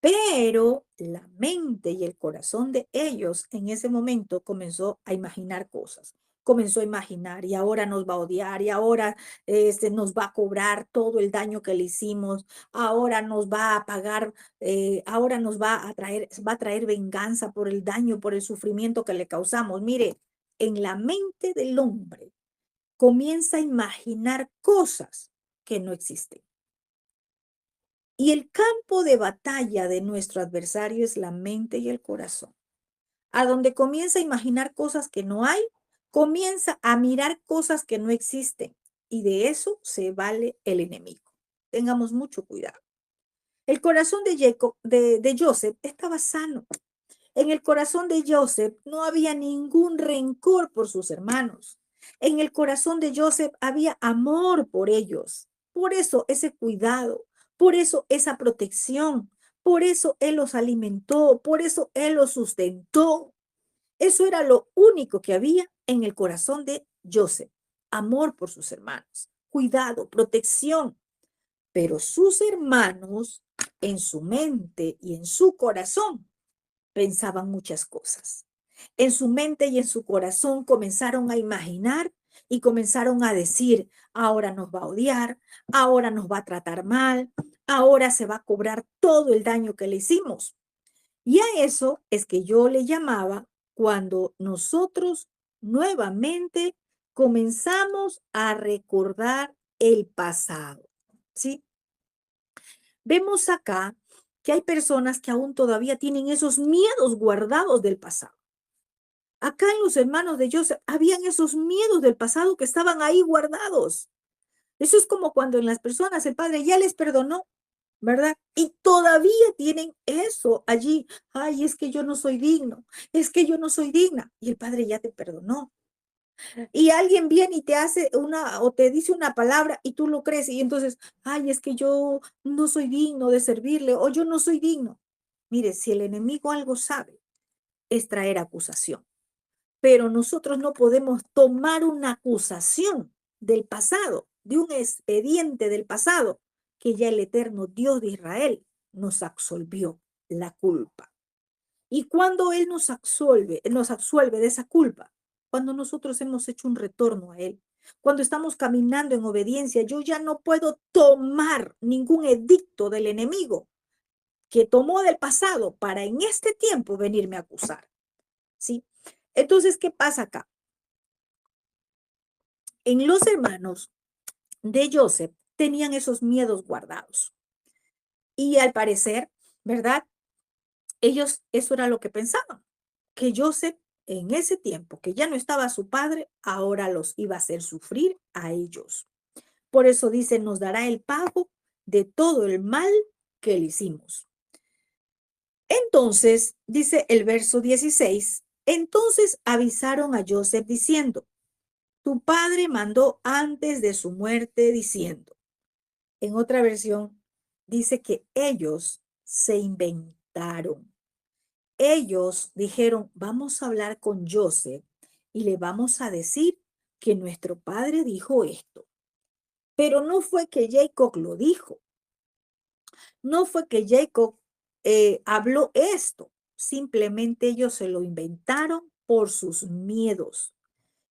pero la mente y el corazón de ellos en ese momento comenzó a imaginar cosas. Comenzó a imaginar y ahora nos va a odiar y ahora nos va a cobrar todo el daño que le hicimos, ahora nos va a pagar, ahora nos va a traer venganza por el daño, por el sufrimiento que le causamos. Mire, en la mente del hombre comienza a imaginar cosas que no existen. Y el campo de batalla de nuestro adversario es la mente y el corazón. A donde comienza a imaginar cosas que no hay, comienza a mirar cosas que no existen. Y de eso se vale el enemigo. Tengamos mucho cuidado. El corazón de Joseph estaba sano. En el corazón de Joseph no había ningún rencor por sus hermanos. En el corazón de Joseph había amor por ellos. Por eso ese cuidado, por eso esa protección, por eso él los alimentó, por eso él los sustentó. Eso era lo único que había en el corazón de Joseph. Amor por sus hermanos, cuidado, protección. Pero sus hermanos, en su mente y en su corazón, pensaban muchas cosas. En su mente y en su corazón comenzaron a imaginar y comenzaron a decir, ahora nos va a odiar, ahora nos va a tratar mal, ahora se va a cobrar todo el daño que le hicimos. Y a eso es que yo le llamaba cuando nosotros nuevamente comenzamos a recordar el pasado. ¿Sí? Vemos acá que hay personas que aún todavía tienen esos miedos guardados del pasado. Acá en los hermanos de Joseph habían esos miedos del pasado que estaban ahí guardados. Eso es como cuando en las personas el padre ya les perdonó, ¿verdad? Y todavía tienen eso allí. Ay, es que yo no soy digno, es que yo no soy digna. Y el padre ya te perdonó. Y alguien viene y te hace una o te dice una palabra y tú lo crees y entonces, ay, es que yo no soy digno de servirle o yo no soy digno. Mire, si el enemigo algo sabe, es traer acusación. Pero nosotros no podemos tomar una acusación del pasado, de un expediente del pasado, que ya el eterno Dios de Israel nos absolvió la culpa. Y cuando Él nos absuelve de esa culpa, cuando nosotros hemos hecho un retorno a Él, cuando estamos caminando en obediencia, yo ya no puedo tomar ningún edicto del enemigo que tomó del pasado para en este tiempo venirme a acusar. ¿Sí? Entonces, ¿qué pasa acá? En los hermanos de Joseph tenían esos miedos guardados. Y al parecer, ¿verdad? Ellos eso era lo que pensaban, que Joseph en ese tiempo que ya no estaba su padre, ahora los iba a hacer sufrir a ellos. Por eso dice, nos dará el pago de todo el mal que le hicimos. Entonces, dice el verso 16, entonces avisaron a Joseph diciendo, tu padre mandó antes de su muerte diciendo, en otra versión dice que ellos se inventaron ellos dijeron, vamos a hablar con Joseph y le vamos a decir que nuestro padre dijo esto. Pero no fue que Jacob lo dijo, no fue que Jacob habló esto, simplemente ellos se lo inventaron por sus miedos.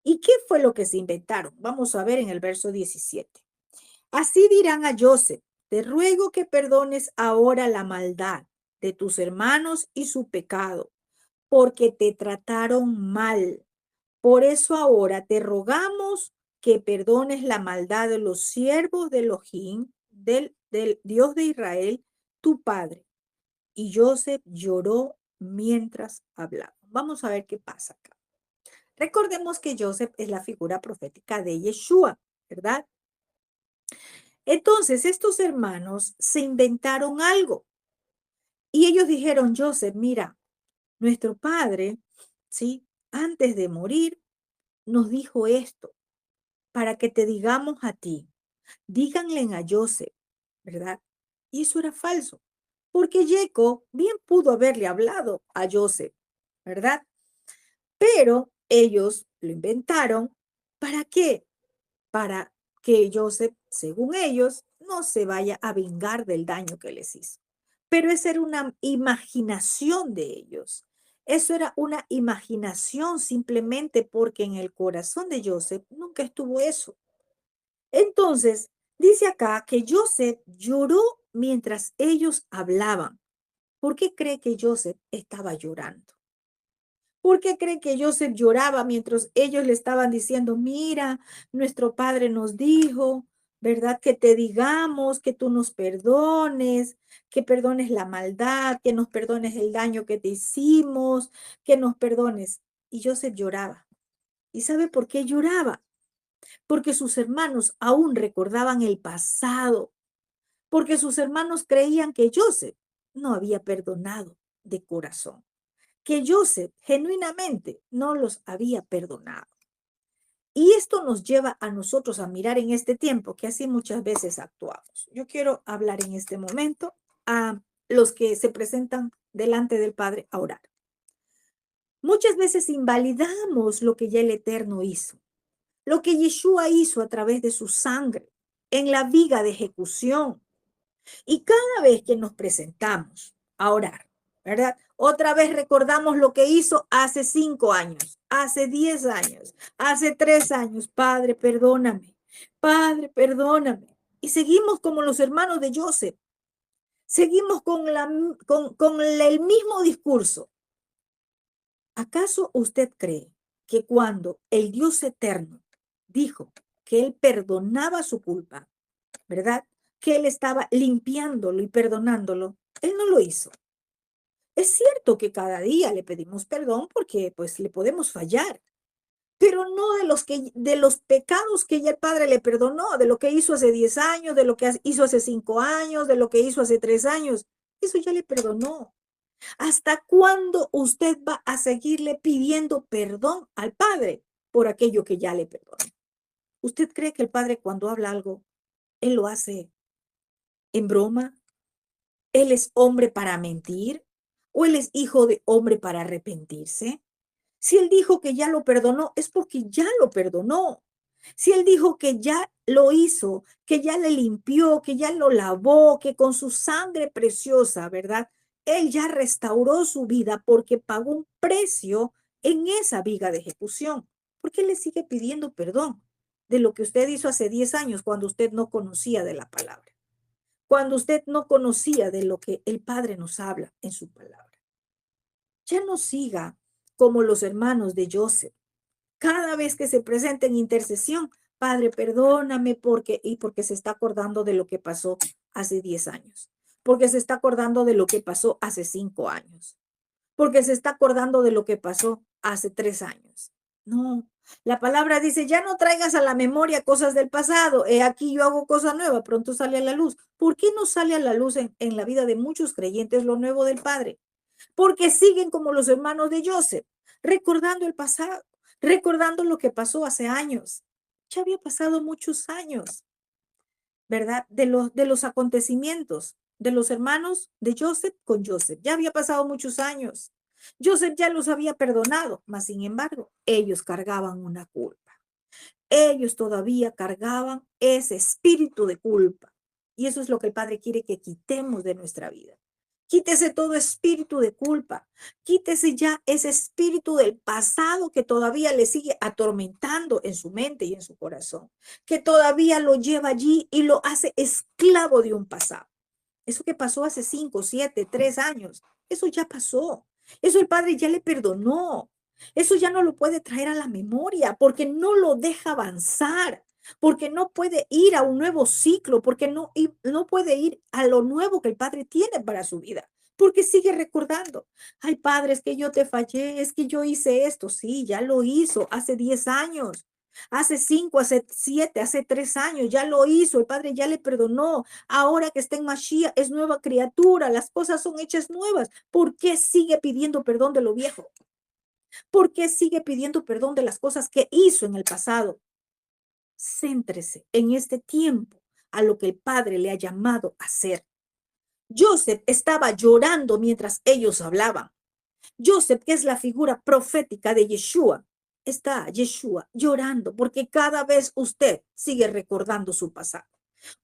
¿Y qué fue lo que se inventaron? Vamos a ver en el verso 17. Así dirán a Joseph, te ruego que perdones ahora la maldad de tus hermanos y su pecado, porque te trataron mal. Por eso ahora te rogamos que perdones la maldad de los siervos de Elohim, del Dios de Israel, tu padre. Y Joseph lloró mientras hablaba. Vamos a ver qué pasa acá. Recordemos que Joseph es la figura profética de Yeshua, ¿verdad? Entonces, estos hermanos se inventaron algo y ellos dijeron, Joseph, mira, nuestro padre, ¿sí? Antes de morir, nos dijo esto para que te digamos a ti. Díganle a Joseph, ¿verdad? Y eso era falso, porque Jacob bien pudo haberle hablado a Joseph, ¿verdad? Pero ellos lo inventaron. ¿Para qué? Para que Joseph, según ellos, no se vaya a vengar del daño que les hizo. Pero esa era una imaginación de ellos. Eso era una imaginación simplemente porque en el corazón de Joseph nunca estuvo eso. Entonces, dice acá que Joseph lloró mientras ellos hablaban. ¿Por qué cree que Joseph estaba llorando? ¿Por qué cree que Joseph lloraba mientras ellos le estaban diciendo, mira, nuestro padre nos dijo, ¿verdad? Que te digamos, que tú nos perdones, que perdones la maldad, que nos perdones el daño que te hicimos, que nos perdones. Y Joseph lloraba. ¿Y sabe por qué lloraba? Porque sus hermanos aún recordaban el pasado, porque sus hermanos creían que Joseph no había perdonado de corazón, que Joseph genuinamente no los había perdonado. Y esto nos lleva a nosotros a mirar en este tiempo que así muchas veces actuamos. Yo quiero hablar en este momento a los que se presentan delante del Padre a orar. Muchas veces invalidamos lo que ya el Eterno hizo, lo que Yeshua hizo a través de su sangre en la viga de ejecución. Y cada vez que nos presentamos a orar, ¿verdad? Otra vez recordamos lo que hizo hace 5 años, hace 10 años, hace 3 años. Padre, perdóname. Padre, perdóname. Y seguimos como los hermanos de Joseph. Seguimos con el mismo discurso. ¿Acaso usted cree que cuando el Dios eterno dijo que él perdonaba su culpa, ¿verdad? Que él estaba limpiándolo y perdonándolo, él no lo hizo? Es cierto que cada día le pedimos perdón porque pues le podemos fallar, pero no de los pecados que ya el Padre le perdonó, de lo que hizo hace 10 años, de lo que hizo hace 5 años, de lo que hizo hace 3 años. Eso ya le perdonó. ¿Hasta cuándo usted va a seguirle pidiendo perdón al Padre por aquello que ya le perdonó? ¿Usted cree que el Padre cuando habla algo, él lo hace en broma? ¿Él es hombre para mentir? ¿O él es hijo de hombre para arrepentirse? Si él dijo que ya lo perdonó, es porque ya lo perdonó. Si él dijo que ya lo hizo, que ya le limpió, que ya lo lavó, que con su sangre preciosa, ¿verdad? Él ya restauró su vida porque pagó un precio en esa viga de ejecución. ¿Por qué le sigue pidiendo perdón de lo que usted hizo hace 10 años cuando usted no conocía de la palabra? Cuando usted no conocía de lo que el Padre nos habla en su palabra. Ya no siga como los hermanos de Joseph. Cada vez que se presenta en intercesión, Padre, perdóname porque se está acordando de lo que pasó hace 10 años, porque se está acordando de lo que pasó hace 5 años, porque se está acordando de lo que pasó hace 3 años. No, la palabra dice, ya no traigas a la memoria cosas del pasado, he aquí yo hago cosa nueva, pronto sale a la luz. ¿Por qué no sale a la luz en la vida de muchos creyentes lo nuevo del Padre? Porque siguen como los hermanos de Joseph, recordando el pasado, recordando lo que pasó hace años. Ya había pasado muchos años, ¿verdad? De los acontecimientos de los hermanos de Joseph con Joseph. Ya había pasado muchos años. Joseph ya los había perdonado, mas sin embargo, ellos cargaban una culpa. Ellos todavía cargaban ese espíritu de culpa. Y eso es lo que el Padre quiere que quitemos de nuestra vida. Quítese todo espíritu de culpa. Quítese ya ese espíritu del pasado que todavía le sigue atormentando en su mente y en su corazón, que todavía lo lleva allí y lo hace esclavo de un pasado. Eso que pasó hace 5, 7, 3 años, eso ya pasó. Eso el Padre ya le perdonó. Eso ya no lo puede traer a la memoria porque no lo deja avanzar, porque no puede ir a un nuevo ciclo, porque no puede ir a lo nuevo que el Padre tiene para su vida, porque sigue recordando. Ay, Padre, es que yo te fallé, es que yo hice esto. Sí, ya lo hizo hace 10 años. Hace 5, hace 7, hace 3 años, ya lo hizo, el Padre ya le perdonó. Ahora que está en Mashiach, es nueva criatura, las cosas son hechas nuevas. ¿Por qué sigue pidiendo perdón de lo viejo? ¿Por qué sigue pidiendo perdón de las cosas que hizo en el pasado? Céntrese en este tiempo a lo que el Padre le ha llamado a hacer. Joseph estaba llorando mientras ellos hablaban. Joseph, que es la figura profética de Yeshua, está Yeshua llorando porque cada vez usted sigue recordando su pasado.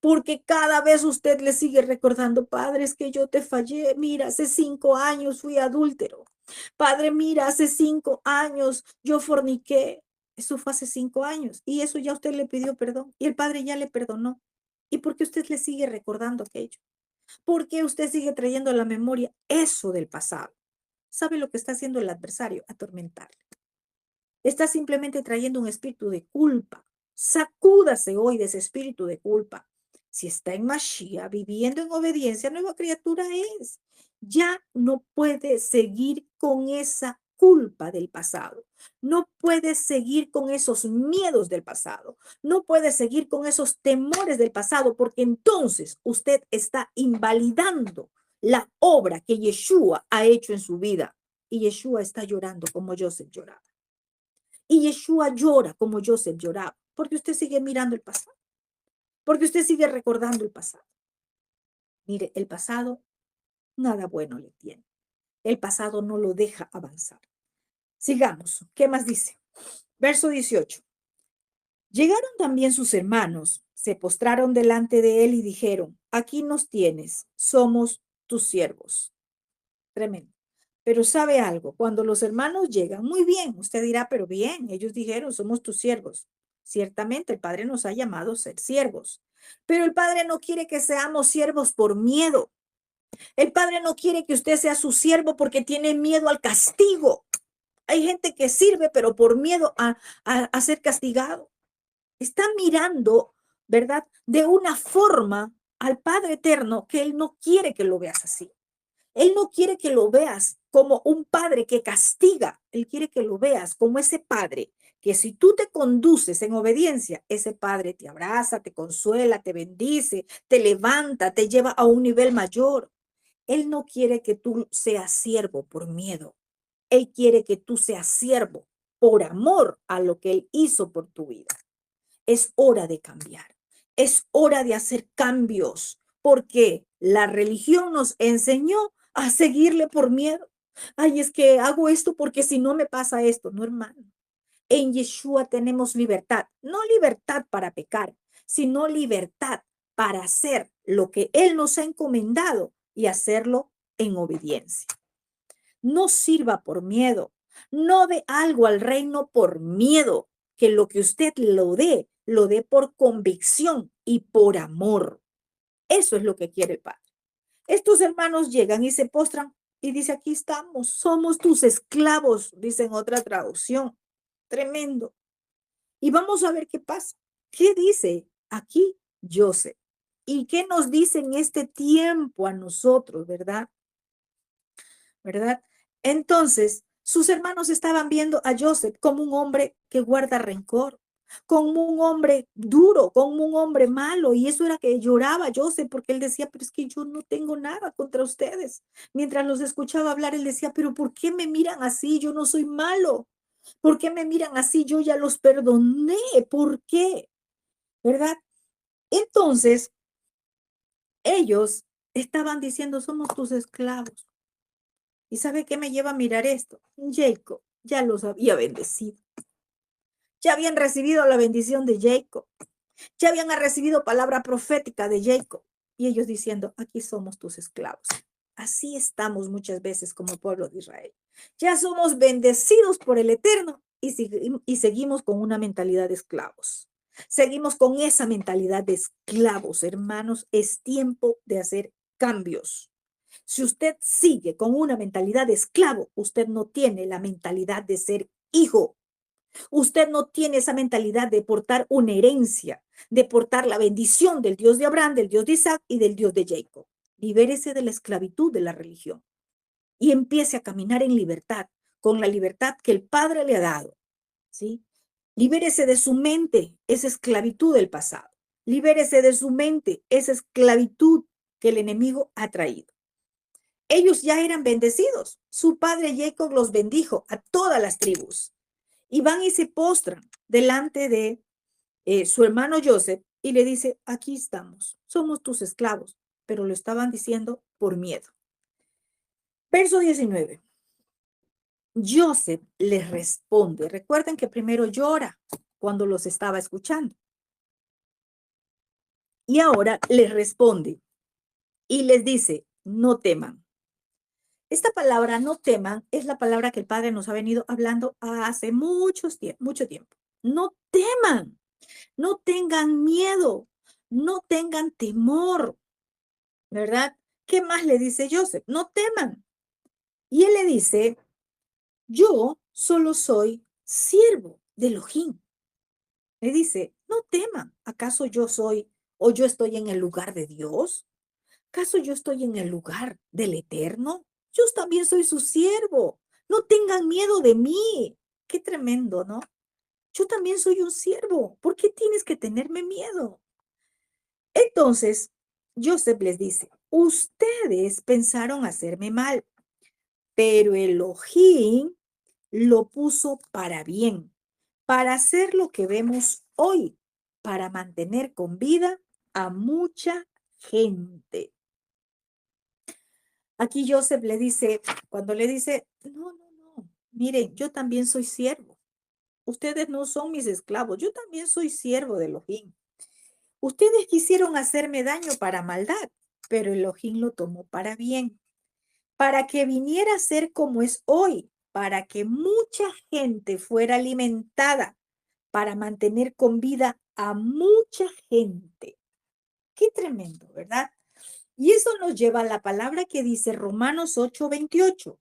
Porque cada vez usted le sigue recordando, Padre, es que yo te fallé. Mira, hace 5 años fui adúltero. Padre, mira, hace 5 años yo forniqué. Eso fue hace 5 años y eso ya usted le pidió perdón y el Padre ya le perdonó. ¿Y por qué usted le sigue recordando aquello? ¿Por qué usted sigue trayendo a la memoria eso del pasado? ¿Sabe lo que está haciendo el adversario? Atormentarle. Está simplemente trayendo un espíritu de culpa. Sacúdase hoy de ese espíritu de culpa. Si está en Mashiach, viviendo en obediencia, nueva criatura es. Ya no puede seguir con esa culpa del pasado. No puede seguir con esos miedos del pasado. No puede seguir con esos temores del pasado, porque entonces usted está invalidando la obra que Yeshua ha hecho en su vida. Y Yeshua está llorando como Joseph lloraba. Y Yeshua llora como Joseph lloraba, porque usted sigue mirando el pasado, porque usted sigue recordando el pasado. Mire, el pasado nada bueno le tiene. El pasado no lo deja avanzar. Sigamos. ¿Qué más dice? Verso 18. Llegaron también sus hermanos, se postraron delante de él y dijeron, aquí nos tienes, somos tus siervos. Tremendo. Pero sabe algo, cuando los hermanos llegan, muy bien, usted dirá, pero bien, ellos dijeron, somos tus siervos. Ciertamente el Padre nos ha llamado a ser siervos, pero el Padre no quiere que seamos siervos por miedo. El Padre no quiere que usted sea su siervo porque tiene miedo al castigo. Hay gente que sirve, pero por miedo a ser castigado. Está mirando, ¿verdad? De una forma al Padre eterno que Él no quiere que lo veas así. Él no quiere que lo veas como un padre que castiga. Él quiere que lo veas como ese padre que si tú te conduces en obediencia, ese padre te abraza, te consuela, te bendice, te levanta, te lleva a un nivel mayor. Él no quiere que tú seas siervo por miedo. Él quiere que tú seas siervo por amor a lo que Él hizo por tu vida. Es hora de cambiar. Es hora de hacer cambios porque la religión nos enseñó a seguirle por miedo. Ay, es que hago esto porque si no me pasa esto. No, hermano. En Yeshua tenemos libertad. No libertad para pecar, sino libertad para hacer lo que Él nos ha encomendado y hacerlo en obediencia. No sirva por miedo. No dé algo al reino por miedo. Que lo que usted lo dé por convicción y por amor. Eso es lo que quiere el Padre. Estos hermanos llegan y se postran y dice, aquí estamos, somos tus esclavos, dice en otra traducción. Tremendo. Y vamos a ver qué pasa. ¿Qué dice aquí Joseph? ¿Y qué nos dice en este tiempo a nosotros, verdad? ¿Verdad? Entonces, sus hermanos estaban viendo a Joseph como un hombre que guarda rencor, como un hombre duro, como un hombre malo. Y eso era que lloraba Joseph porque él decía, pero es que yo no tengo nada contra ustedes. Mientras los escuchaba hablar, él decía, pero ¿por qué me miran así? Yo no soy malo. ¿Por qué me miran así? Yo ya los perdoné. ¿Por qué? ¿Verdad? Entonces, ellos estaban diciendo, somos tus esclavos. ¿Y sabe qué me lleva a mirar esto? Jacob ya los había bendecido. Ya habían recibido la bendición de Jacob. Ya habían recibido palabra profética de Jacob. Y ellos diciendo, aquí somos tus esclavos. Así estamos muchas veces como pueblo de Israel. Ya somos bendecidos por el Eterno y seguimos con una mentalidad de esclavos. Seguimos con esa mentalidad de esclavos, hermanos. Es tiempo de hacer cambios. Si usted sigue con una mentalidad de esclavo, usted no tiene la mentalidad de ser hijo. Usted no tiene esa mentalidad de portar una herencia, de portar la bendición del Dios de Abraham, del Dios de Isaac y del Dios de Jacob. Libérese de la esclavitud de la religión y empiece a caminar en libertad, con la libertad que el Padre le ha dado, ¿sí? Libérese de su mente esa esclavitud del pasado. Libérese de su mente esa esclavitud que el enemigo ha traído. Ellos ya eran bendecidos. Su padre Jacob los bendijo a todas las tribus. Y van y se postran delante de su hermano Joseph y le dice, aquí estamos, somos tus esclavos, pero lo estaban diciendo por miedo. Verso 19. Joseph les responde, recuerden que primero llora cuando los estaba escuchando y ahora les responde y les dice, no teman. Esta palabra no teman es la palabra que el Padre nos ha venido hablando hace mucho tiempo. No teman. No tengan miedo, no tengan temor, ¿verdad? ¿Qué más le dice Joseph? No teman. Y él le dice, yo solo soy siervo de Elohim. Le dice, no teman. ¿Acaso yo soy o yo estoy en el lugar de Dios? ¿Acaso yo estoy en el lugar del Eterno? Yo también soy su siervo. No tengan miedo de mí. Qué tremendo, ¿no? Yo también soy un siervo. ¿Por qué tienes que tenerme miedo? Entonces, Joseph les dice, ustedes pensaron hacerme mal, pero Elohim lo puso para bien, para hacer lo que vemos hoy, para mantener con vida a mucha gente. Aquí Joseph le dice, cuando le dice, no, miren, yo también soy siervo. Ustedes no son mis esclavos, yo también soy siervo de Elohim. Ustedes quisieron hacerme daño para maldad, pero Elohim lo tomó para bien, para que viniera a ser como es hoy, para que mucha gente fuera alimentada, para mantener con vida a mucha gente. Qué tremendo, ¿verdad? Y eso nos lleva a la palabra que dice Romanos 8:28.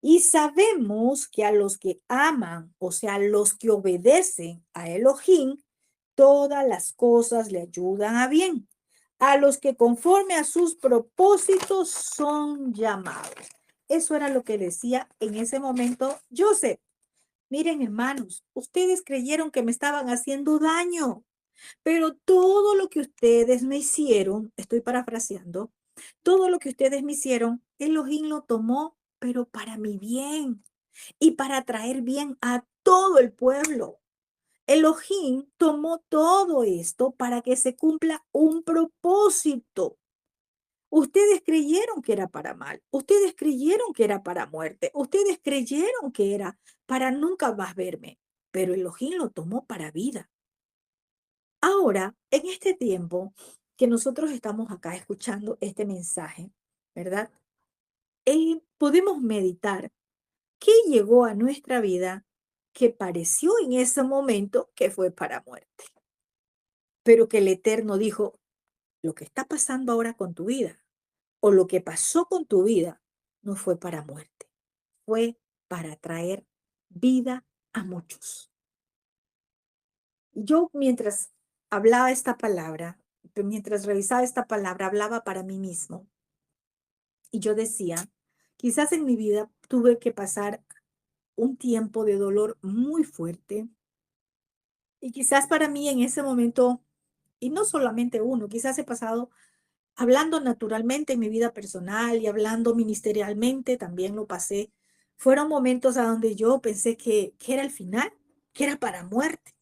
Y sabemos que a los que aman, o sea, a los que obedecen a Elohim, todas las cosas le ayudan a bien. A los que conforme a sus propósitos son llamados. Eso era lo que decía en ese momento Joseph. Miren, hermanos, ustedes creyeron que me estaban haciendo daño, pero todo lo que ustedes me hicieron, estoy parafraseando, todo lo que ustedes me hicieron, Elohim lo tomó, pero para mi bien y para traer bien a todo el pueblo. Elohim tomó todo esto para que se cumpla un propósito. Ustedes creyeron que era para mal, ustedes creyeron que era para muerte, ustedes creyeron que era para nunca más verme, pero Elohim lo tomó para vida. Ahora, en este tiempo que nosotros estamos acá escuchando este mensaje, ¿verdad? Podemos meditar qué llegó a nuestra vida que pareció en ese momento que fue para muerte, pero que el Eterno dijo, lo que está pasando ahora con tu vida o lo que pasó con tu vida no fue para muerte, fue para traer vida a muchos. Yo mientras hablaba esta palabra, mientras revisaba esta palabra, hablaba para mí mismo y yo decía, quizás en mi vida tuve que pasar un tiempo de dolor muy fuerte y quizás para mí en ese momento, y no solamente uno, quizás he pasado hablando naturalmente en mi vida personal y hablando ministerialmente, también lo pasé. Fueron momentos a donde yo pensé que era el final, que era para muerte.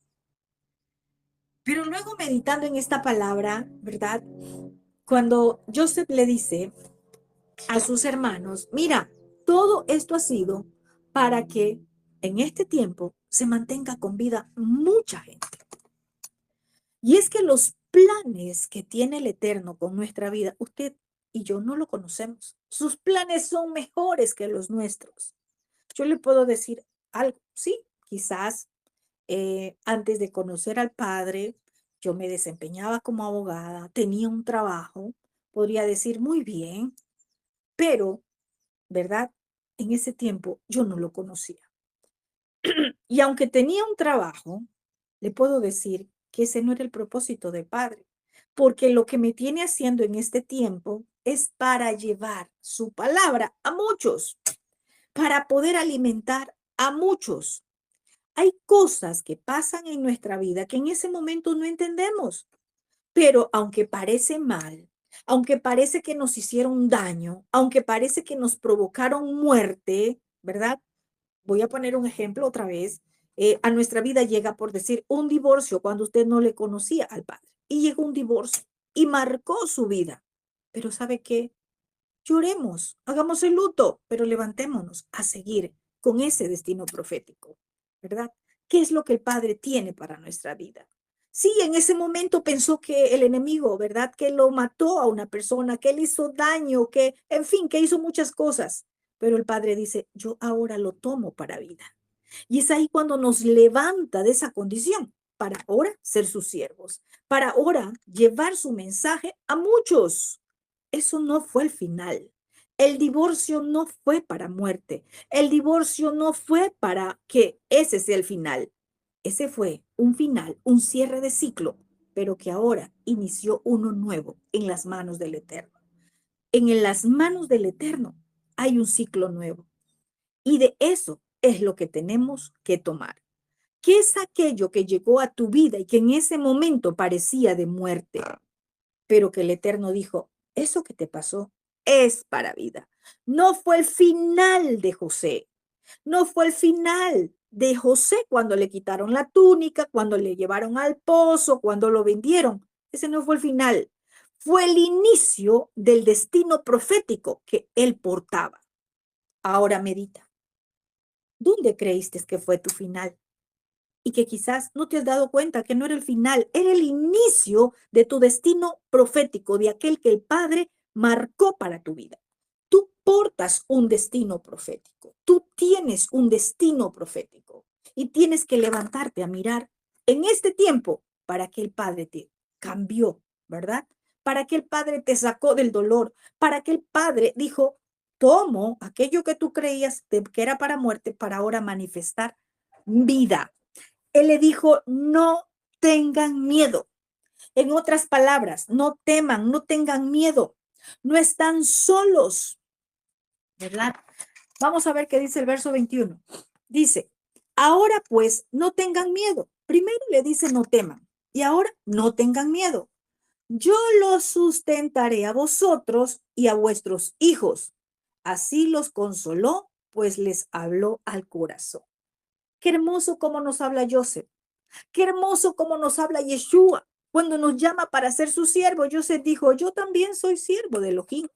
Pero luego meditando en esta palabra, ¿verdad? Cuando Joseph le dice a sus hermanos, mira, todo esto ha sido para que en este tiempo se mantenga con vida mucha gente. Y es que los planes que tiene el Eterno con nuestra vida, usted y yo no lo conocemos. Sus planes son mejores que los nuestros. Yo le puedo decir algo, sí, quizás antes de conocer al Padre, yo me desempeñaba como abogada, tenía un trabajo, podría decir muy bien, pero, ¿verdad? En ese tiempo yo no lo conocía. Y aunque tenía un trabajo, le puedo decir que ese no era el propósito del Padre, porque lo que me tiene haciendo en este tiempo es para llevar su palabra a muchos, para poder alimentar a muchos. Hay cosas que pasan en nuestra vida que en ese momento no entendemos, pero aunque parece mal, aunque parece que nos hicieron daño, aunque parece que nos provocaron muerte, ¿verdad? Voy a poner un ejemplo otra vez. A nuestra vida llega, por decir, un divorcio cuando usted no le conocía al padre. Y llegó un divorcio y marcó su vida. Pero ¿sabe qué? Lloremos, hagamos el luto, pero levantémonos a seguir con ese destino profético, ¿verdad? ¿Qué es lo que el Padre tiene para nuestra vida? Sí, en ese momento pensó que el enemigo, ¿verdad? Que lo mató a una persona, que le hizo daño, que, en fin, que hizo muchas cosas. Pero el Padre dice, yo ahora lo tomo para vida. Y es ahí cuando nos levanta de esa condición para ahora ser sus siervos, para ahora llevar su mensaje a muchos. Eso no fue el final. El divorcio no fue para muerte. El divorcio no fue para que ese sea el final. Ese fue un final, un cierre de ciclo, pero que ahora inició uno nuevo en las manos del Eterno. En las manos del Eterno hay un ciclo nuevo. Y de eso es lo que tenemos que tomar. ¿Qué es aquello que llegó a tu vida y que en ese momento parecía de muerte? Pero que el Eterno dijo, eso que te pasó es para vida. No fue el final de José, no fue el final de José cuando le quitaron la túnica, cuando le llevaron al pozo, cuando lo vendieron. Ese no fue el final, fue el inicio del destino profético que él portaba. Ahora medita, ¿dónde creíste que fue tu final? Y que quizás no te has dado cuenta que no era el final, era el inicio de tu destino profético, de aquel que el Padre marcó para tu vida. Tú portas un destino profético, tú tienes un destino profético y tienes que levantarte a mirar en este tiempo para que el Padre te cambió, ¿verdad? Para que el Padre te sacó del dolor, para que el Padre dijo, tomo aquello que tú creías que era para muerte para ahora manifestar vida. Él le dijo, no tengan miedo. En otras palabras, no teman, no tengan miedo. No están solos, ¿verdad? Vamos a ver qué dice el verso 21. Dice, ahora pues, no tengan miedo. Primero le dice, no teman. Y ahora, no tengan miedo. Yo los sustentaré a vosotros y a vuestros hijos. Así los consoló, pues les habló al corazón. Qué hermoso cómo nos habla Joseph. Qué hermoso cómo nos habla Yeshua cuando nos llama para ser su siervo. Joseph dijo, yo también soy siervo de Elohim.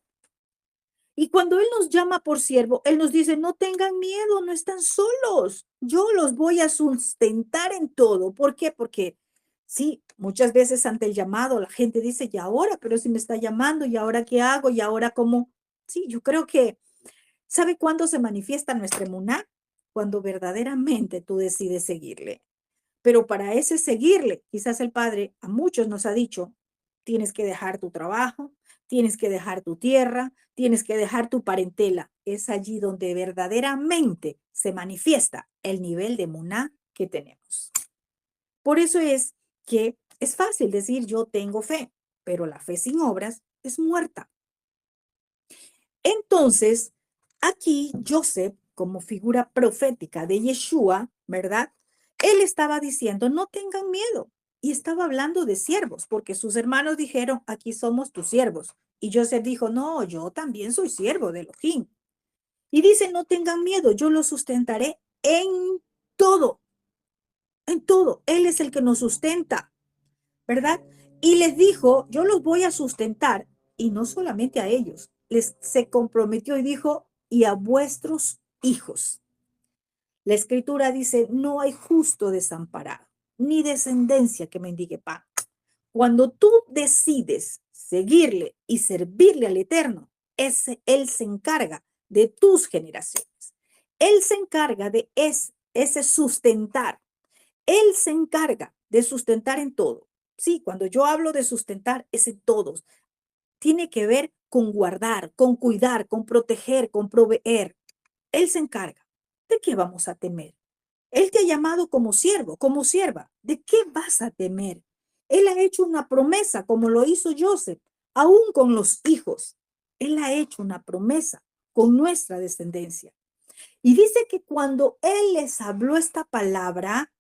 Y cuando Él nos llama por siervo, Él nos dice, no tengan miedo, no están solos. Yo los voy a sustentar en todo. ¿Por qué? Porque sí, muchas veces ante el llamado la gente dice, ¿y ahora? Pero si me está llamando, ¿y ahora qué hago? ¿Y ahora cómo? Sí, yo creo que, ¿sabe cuándo se manifiesta nuestra emuná? Cuando verdaderamente tú decides seguirle. Pero para ese seguirle, quizás el Padre a muchos nos ha dicho, tienes que dejar tu trabajo, tienes que dejar tu tierra, tienes que dejar tu parentela. Es allí donde verdaderamente se manifiesta el nivel de muná que tenemos. Por eso es que es fácil decir yo tengo fe, pero la fe sin obras es muerta. Entonces, aquí Joseph, como figura profética de Yeshua, ¿verdad? Él estaba diciendo, no tengan miedo. Y estaba hablando de siervos, porque sus hermanos dijeron, aquí somos tus siervos. Y Joseph dijo, no, yo también soy siervo de Elohim. Y dice, no tengan miedo, yo los sustentaré en todo, en todo. Él es el que nos sustenta, ¿verdad? Y les dijo, yo los voy a sustentar. Y no solamente a ellos, les se comprometió y dijo, y a vuestros hijos. La escritura dice, no hay justo desamparado, ni descendencia que mendigue pan. Cuando tú decides seguirle y servirle al Eterno, Él se encarga de tus generaciones. Él se encarga de ese sustentar. Él se encarga de sustentar en todo. Sí, cuando yo hablo de sustentar, es en todos. Tiene que ver con guardar, con cuidar, con proteger, con proveer. Él se encarga. ¿De qué vamos a temer? Él te ha llamado como siervo, como sierva. ¿De qué vas a temer? Él ha hecho una promesa, como lo hizo Joseph, aún con los hijos. Él ha hecho una promesa con nuestra descendencia. Y dice que cuando Él les habló esta palabra,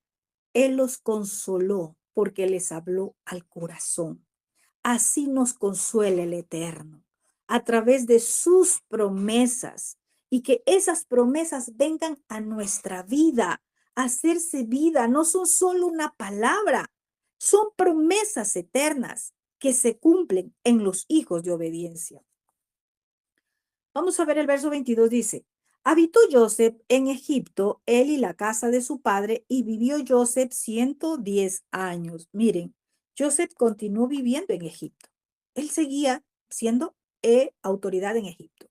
Él los consoló porque les habló al corazón. Así nos consuela el Eterno, a través de sus promesas, y que esas promesas vengan a nuestra vida, a hacerse vida. No son solo una palabra, son promesas eternas que se cumplen en los hijos de obediencia. Vamos a ver el verso 22, dice, habitó Joseph en Egipto, él y la casa de su padre, y vivió Joseph 110 años. Miren, Joseph continuó viviendo en Egipto. Él seguía siendo autoridad en Egipto.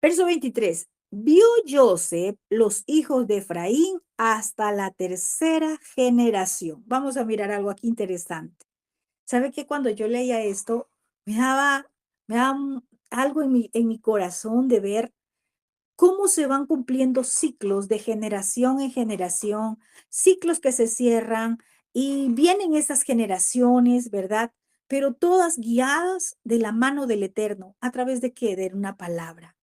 Verso 23, vio Joseph los hijos de Efraín hasta la tercera generación. Vamos a mirar algo aquí interesante. ¿Sabe que cuando yo leía esto, me daba algo en mi corazón de ver cómo se van cumpliendo ciclos de generación en generación, ciclos que se cierran y vienen esas generaciones, ¿verdad? Pero todas guiadas de la mano del Eterno. ¿A través de qué? De una palabra.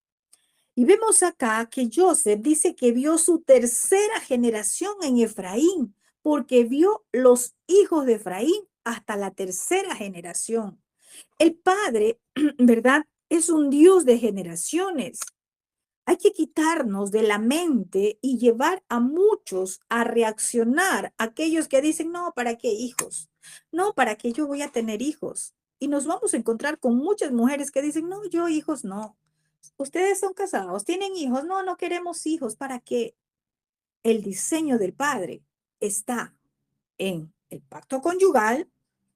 Y vemos acá que Joseph dice que vio su tercera generación en Efraín, porque vio los hijos de Efraín hasta la tercera generación. El Padre, ¿verdad? Es un Dios de generaciones. Hay que quitarnos de la mente y llevar a muchos a reaccionar, aquellos que dicen, no, ¿para qué hijos? No, ¿para qué yo voy a tener hijos? Y nos vamos a encontrar con muchas mujeres que dicen, no, yo hijos no. Ustedes son casados, tienen hijos, no, no queremos hijos. ¿Para qué? El diseño del Padre está en el pacto conyugal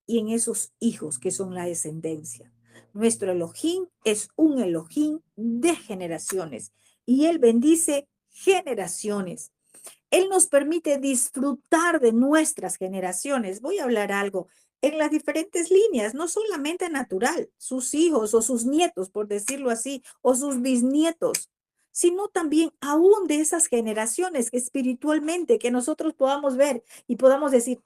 y en esos hijos que son la descendencia. Nuestro Elohim es un Elohim de generaciones y Él bendice generaciones. Él nos permite disfrutar de nuestras generaciones. Voy a hablar algo en las diferentes líneas, no solamente natural, sus hijos o sus nietos, por decirlo así, o sus bisnietos, sino también aún de esas generaciones que espiritualmente que nosotros podamos ver y podamos decir,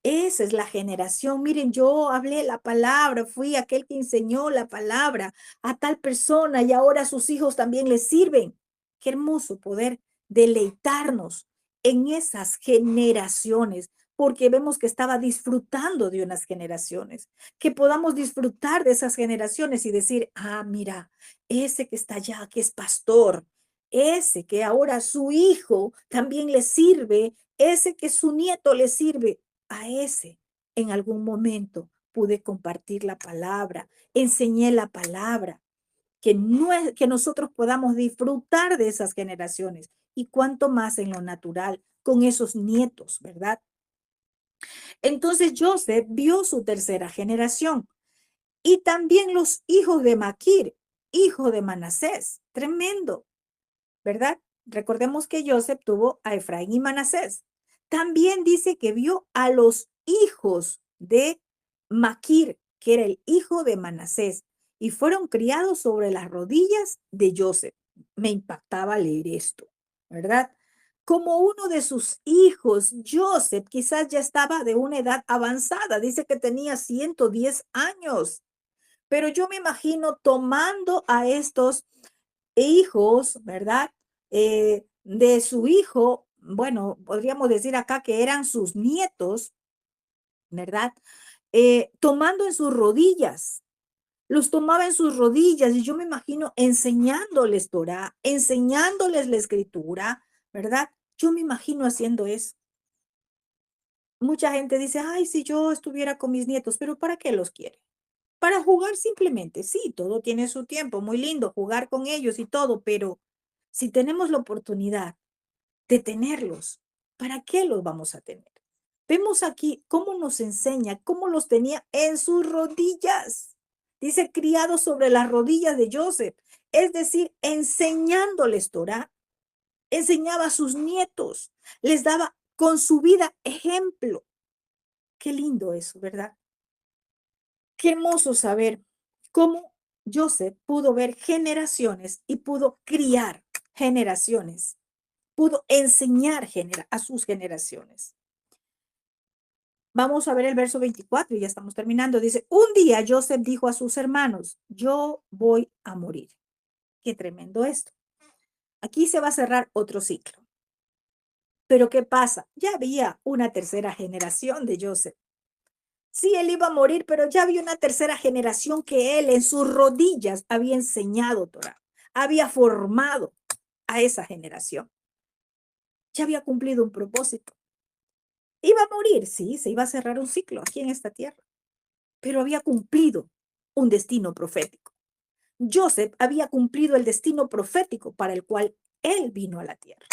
esa es la generación. Miren, yo hablé la palabra, fui aquel que enseñó la palabra a tal persona y ahora sus hijos también les sirven. Qué hermoso poder deleitarnos en esas generaciones, porque vemos que estaba disfrutando de unas generaciones, que podamos disfrutar de esas generaciones y decir, mira, ese que está allá, que es pastor, ese que ahora su hijo también le sirve, ese que su nieto le sirve, a ese en algún momento pude compartir la palabra, enseñé la palabra, que nosotros podamos disfrutar de esas generaciones y cuánto más en lo natural con esos nietos, ¿verdad? Entonces Joseph vio su tercera generación y también los hijos de Maquir, hijo de Manasés, tremendo, ¿verdad? Recordemos que Joseph tuvo a Efraín y Manasés. También dice que vio a los hijos de Maquir, que era el hijo de Manasés, y fueron criados sobre las rodillas de Joseph. Me impactaba leer esto, ¿verdad? Como uno de sus hijos, Joseph quizás ya estaba de una edad avanzada, dice que tenía 110 años, pero yo me imagino tomando a estos hijos, ¿verdad? De su hijo, bueno, podríamos decir acá que eran sus nietos, ¿verdad? Tomando en sus rodillas, los tomaba en sus rodillas y yo me imagino enseñándoles Torah, enseñándoles la escritura, ¿verdad? Yo me imagino haciendo eso. Mucha gente dice, ay, si yo estuviera con mis nietos, pero ¿para qué los quiere? para jugar simplemente. Sí, todo tiene su tiempo, muy lindo jugar con ellos y todo, pero si tenemos la oportunidad de tenerlos, ¿para qué los vamos a tener? Vemos aquí cómo nos enseña, cómo los tenía en sus rodillas. Dice, criado sobre las rodillas de Joseph, es decir, enseñándoles Torah, enseñaba a sus nietos, les daba con su vida ejemplo. Qué lindo eso, ¿verdad? Qué hermoso saber cómo Joseph pudo ver generaciones y pudo criar generaciones, pudo enseñar a sus generaciones. Vamos a ver el verso 24 y ya estamos terminando. Dice, un día Joseph dijo a sus hermanos, yo voy a morir. Qué tremendo esto. Aquí se va a cerrar otro ciclo. Pero ¿qué pasa? Ya había una tercera generación de Joseph. Sí, él iba a morir, pero ya había una tercera generación que él en sus rodillas había enseñado Torah, había formado a esa generación. Ya había cumplido un propósito. Iba a morir, sí, se iba a cerrar un ciclo aquí en esta tierra, pero había cumplido un destino profético. Joseph había cumplido el destino profético para el cual él vino a la tierra.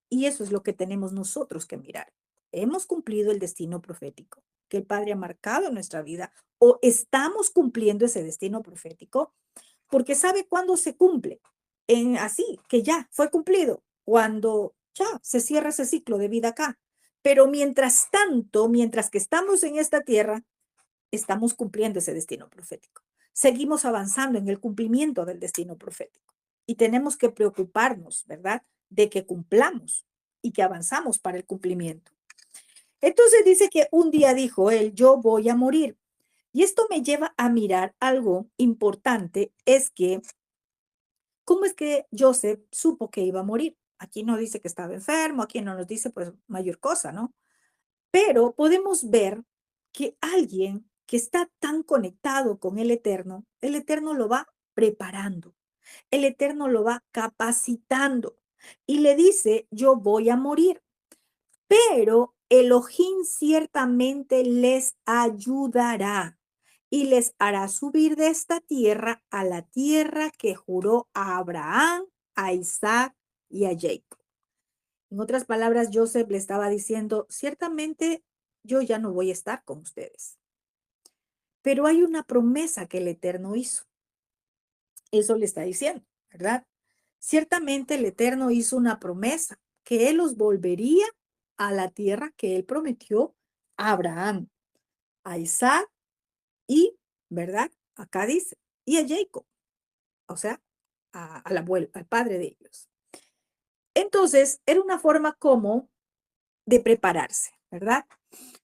Y eso es lo que tenemos nosotros que mirar. Hemos cumplido el destino profético que el Padre ha marcado en nuestra vida o estamos cumpliendo ese destino profético porque sabe cuándo se cumple. Así que ya fue cumplido cuando ya se cierra ese ciclo de vida acá. Pero mientras tanto, mientras que estamos en esta tierra, estamos cumpliendo ese destino profético. Seguimos avanzando en el cumplimiento del destino profético y tenemos que preocuparnos, ¿verdad? De que cumplamos y que avanzamos para el cumplimiento. Entonces dice que un día dijo él, yo voy a morir. Y esto me lleva a mirar algo importante, es que, ¿cómo es que Joseph supo que iba a morir? Aquí no dice que estaba enfermo, aquí no nos dice pues mayor cosa, ¿no? Pero podemos ver que alguien que está tan conectado con el Eterno lo va preparando, el Eterno lo va capacitando y le dice, yo voy a morir, pero Elohim ciertamente les ayudará y les hará subir de esta tierra a la tierra que juró a Abraham, a Isaac y a Jacob. En otras palabras, Joseph le estaba diciendo, ciertamente yo ya no voy a estar con ustedes, pero hay una promesa que el Eterno hizo. Eso le está diciendo, ¿verdad? Ciertamente el Eterno hizo una promesa, que Él los volvería a la tierra que Él prometió a Abraham, a Isaac y, ¿verdad? Acá dice, y a Jacob, o sea, al abuelo, al padre de ellos. Entonces, era una forma como de prepararse, ¿verdad?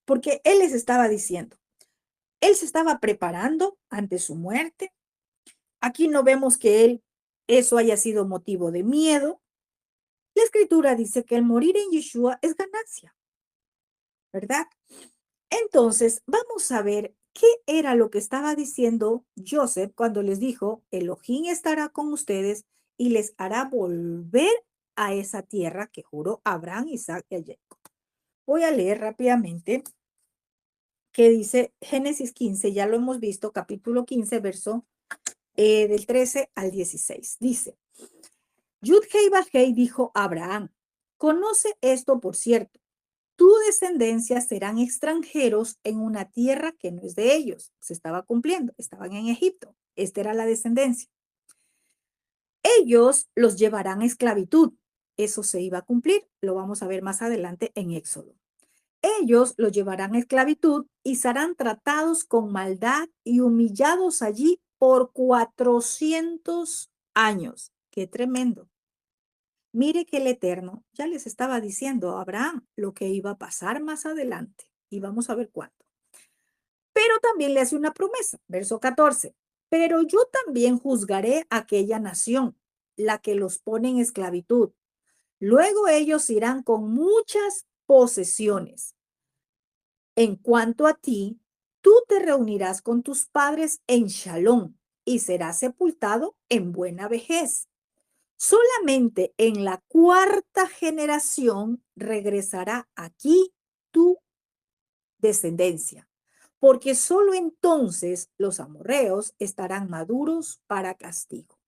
Porque Él les estaba diciendo, Él se estaba preparando ante su muerte. Aquí no vemos que Él, eso haya sido motivo de miedo. La escritura dice que el morir en Yeshua es ganancia, ¿verdad? Entonces, vamos a ver qué era lo que estaba diciendo Joseph cuando les dijo, Elohim estará con ustedes y les hará volver a esa tierra que juró Abraham, Isaac y a Jacob. Voy a leer rápidamente qué dice Génesis 15, ya lo hemos visto, capítulo 15, verso del 13 al 16. Dice, Yud-Hei Bajei dijo a Abraham, conoce esto por cierto, tu descendencia serán extranjeros en una tierra que no es de ellos. Se estaba cumpliendo, estaban en Egipto. Esta era la descendencia. Ellos los llevarán a esclavitud. Eso se iba a cumplir. Lo vamos a ver más adelante en Éxodo. Ellos los llevarán a esclavitud y serán tratados con maldad y humillados allí por 400 años. Qué tremendo. Mire que el Eterno ya les estaba diciendo a Abraham lo que iba a pasar más adelante y vamos a ver cuándo. Pero también le hace una promesa, verso 14. Pero yo también juzgaré a aquella nación, la que los pone en esclavitud. Luego ellos irán con muchas posesiones. En cuanto a ti, tú te reunirás con tus padres en Shalom y serás sepultado en buena vejez. Solamente en la cuarta generación regresará aquí tu descendencia, porque solo entonces los amorreos estarán maduros para castigo.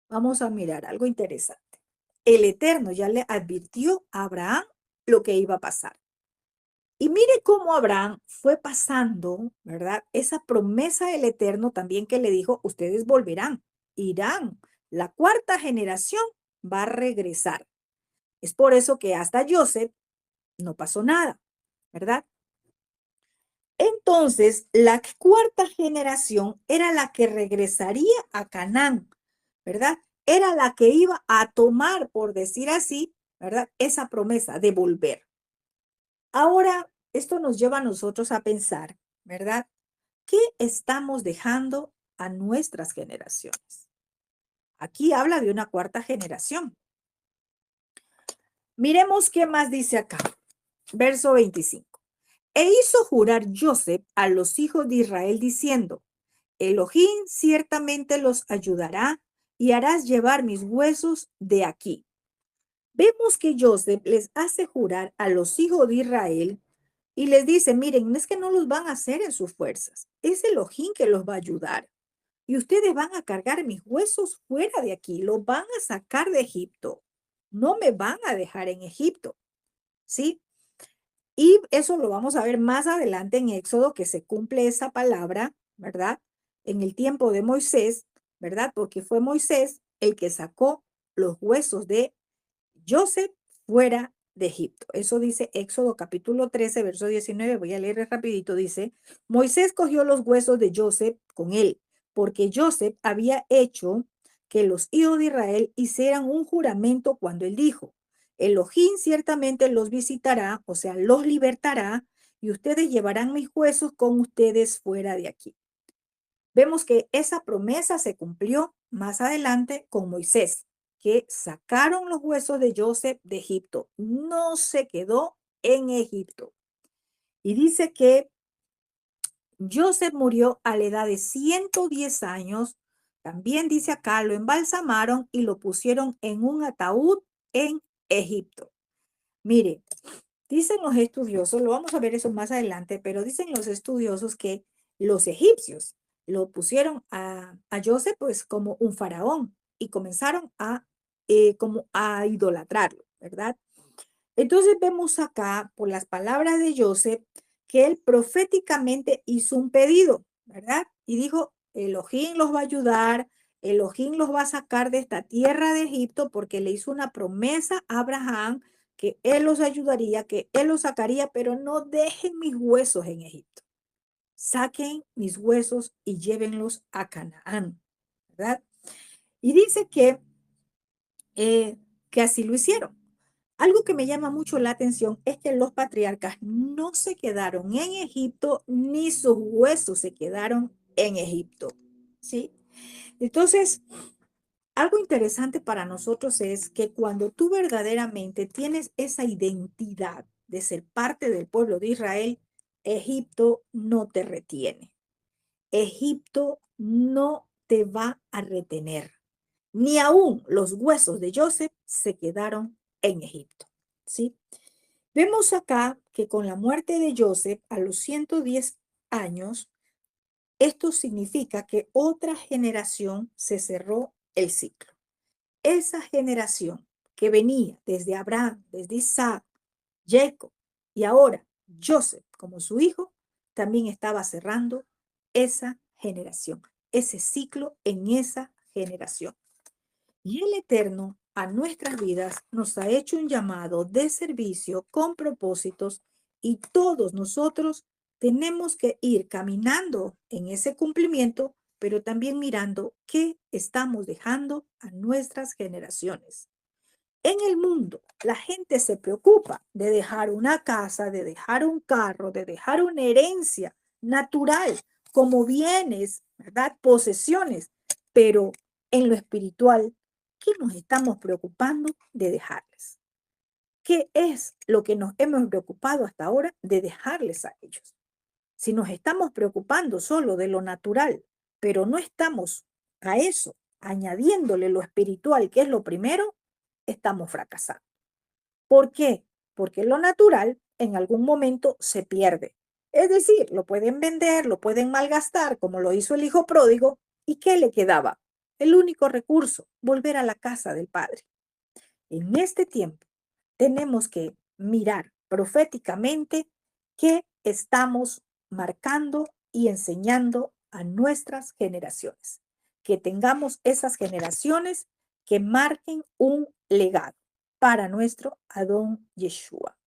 Vamos a mirar algo interesante. El Eterno ya le advirtió a Abraham lo que iba a pasar. Y mire cómo Abraham fue pasando, ¿verdad? Esa promesa del Eterno también que le dijo, ustedes volverán, irán. La cuarta generación va a regresar. Es por eso que hasta Joseph no pasó nada, ¿verdad? Entonces, la cuarta generación era la que regresaría a Canaán, ¿verdad? Era la que iba a tomar, por decir así, ¿verdad? Esa promesa de volver. Ahora, esto nos lleva a nosotros a pensar, ¿verdad? ¿Qué estamos dejando a nuestras generaciones? Aquí habla de una cuarta generación. Miremos qué más dice acá. Verso 25. E hizo jurar Joseph a los hijos de Israel diciendo, Elohim ciertamente los ayudará y harás llevar mis huesos de aquí. Vemos que Joseph les hace jurar a los hijos de Israel y les dice, miren, no es que no los van a hacer en sus fuerzas, es Elohim que los va a ayudar. Y ustedes van a cargar mis huesos fuera de aquí, los van a sacar de Egipto. No me van a dejar en Egipto, ¿sí? Y eso lo vamos a ver más adelante en Éxodo, que se cumple esa palabra, ¿verdad? En el tiempo de Moisés, ¿verdad? Porque fue Moisés el que sacó los huesos de Joseph fuera de Egipto. Eso dice Éxodo capítulo 13, verso 19. Voy a leer rapidito. Dice, Moisés cogió los huesos de Joseph con él, porque Joseph había hecho que los hijos de Israel hicieran un juramento cuando él dijo, Elohim ciertamente los visitará, o sea, los libertará, y ustedes llevarán mis huesos con ustedes fuera de aquí. Vemos que esa promesa se cumplió más adelante con Moisés, que sacaron los huesos de Joseph de Egipto. No se quedó en Egipto. Y dice que Joseph murió a la edad de 110 años. También dice acá, lo embalsamaron y lo pusieron en un ataúd en Egipto. Mire, dicen los estudiosos, lo vamos a ver eso más adelante, pero dicen los estudiosos que los egipcios lo pusieron a Joseph pues como un faraón y comenzaron como a idolatrarlo, ¿verdad? Entonces vemos acá por las palabras de Joseph que él proféticamente hizo un pedido, ¿verdad? Y dijo, Elohim los va a ayudar, Elohim los va a sacar de esta tierra de Egipto porque le hizo una promesa a Abraham que él los ayudaría, que él los sacaría, pero no dejen mis huesos en Egipto. Saquen mis huesos y llévenlos a Canaán, ¿verdad? Y dice que así lo hicieron. Algo que me llama mucho la atención es que los patriarcas no se quedaron en Egipto, ni sus huesos se quedaron en Egipto, ¿sí? Entonces, algo interesante para nosotros es que cuando tú verdaderamente tienes esa identidad de ser parte del pueblo de Israel, Egipto no te retiene. Egipto no te va a retener. Ni aún los huesos de Joseph se quedaron en Egipto, ¿sí? Vemos acá que con la muerte de Joseph a los 110 años, esto significa que otra generación se cerró el ciclo. Esa generación que venía desde Abraham, desde Isaac, Jacob y ahora Joseph como su hijo, también estaba cerrando esa generación, ese ciclo en esa generación. Y el Eterno a nuestras vidas nos ha hecho un llamado de servicio con propósitos y todos nosotros tenemos que ir caminando en ese cumplimiento, pero también mirando qué estamos dejando a nuestras generaciones. En el mundo, la gente se preocupa de dejar una casa, de dejar un carro, de dejar una herencia natural como bienes, ¿verdad? Posesiones, pero en lo espiritual, ¿qué nos estamos preocupando de dejarles? ¿Qué es lo que nos hemos preocupado hasta ahora de dejarles a ellos? Si nos estamos preocupando solo de lo natural, pero no estamos a eso añadiéndole lo espiritual, que es lo primero, estamos fracasando. ¿Por qué? Porque lo natural en algún momento se pierde. Es decir, lo pueden vender, lo pueden malgastar, como lo hizo el hijo pródigo. ¿Y qué le quedaba? El único recurso, volver a la casa del padre. En este tiempo tenemos que mirar proféticamente qué estamos marcando y enseñando a nuestras generaciones. Que tengamos esas generaciones que marquen un legado para nuestro Adón Yeshua.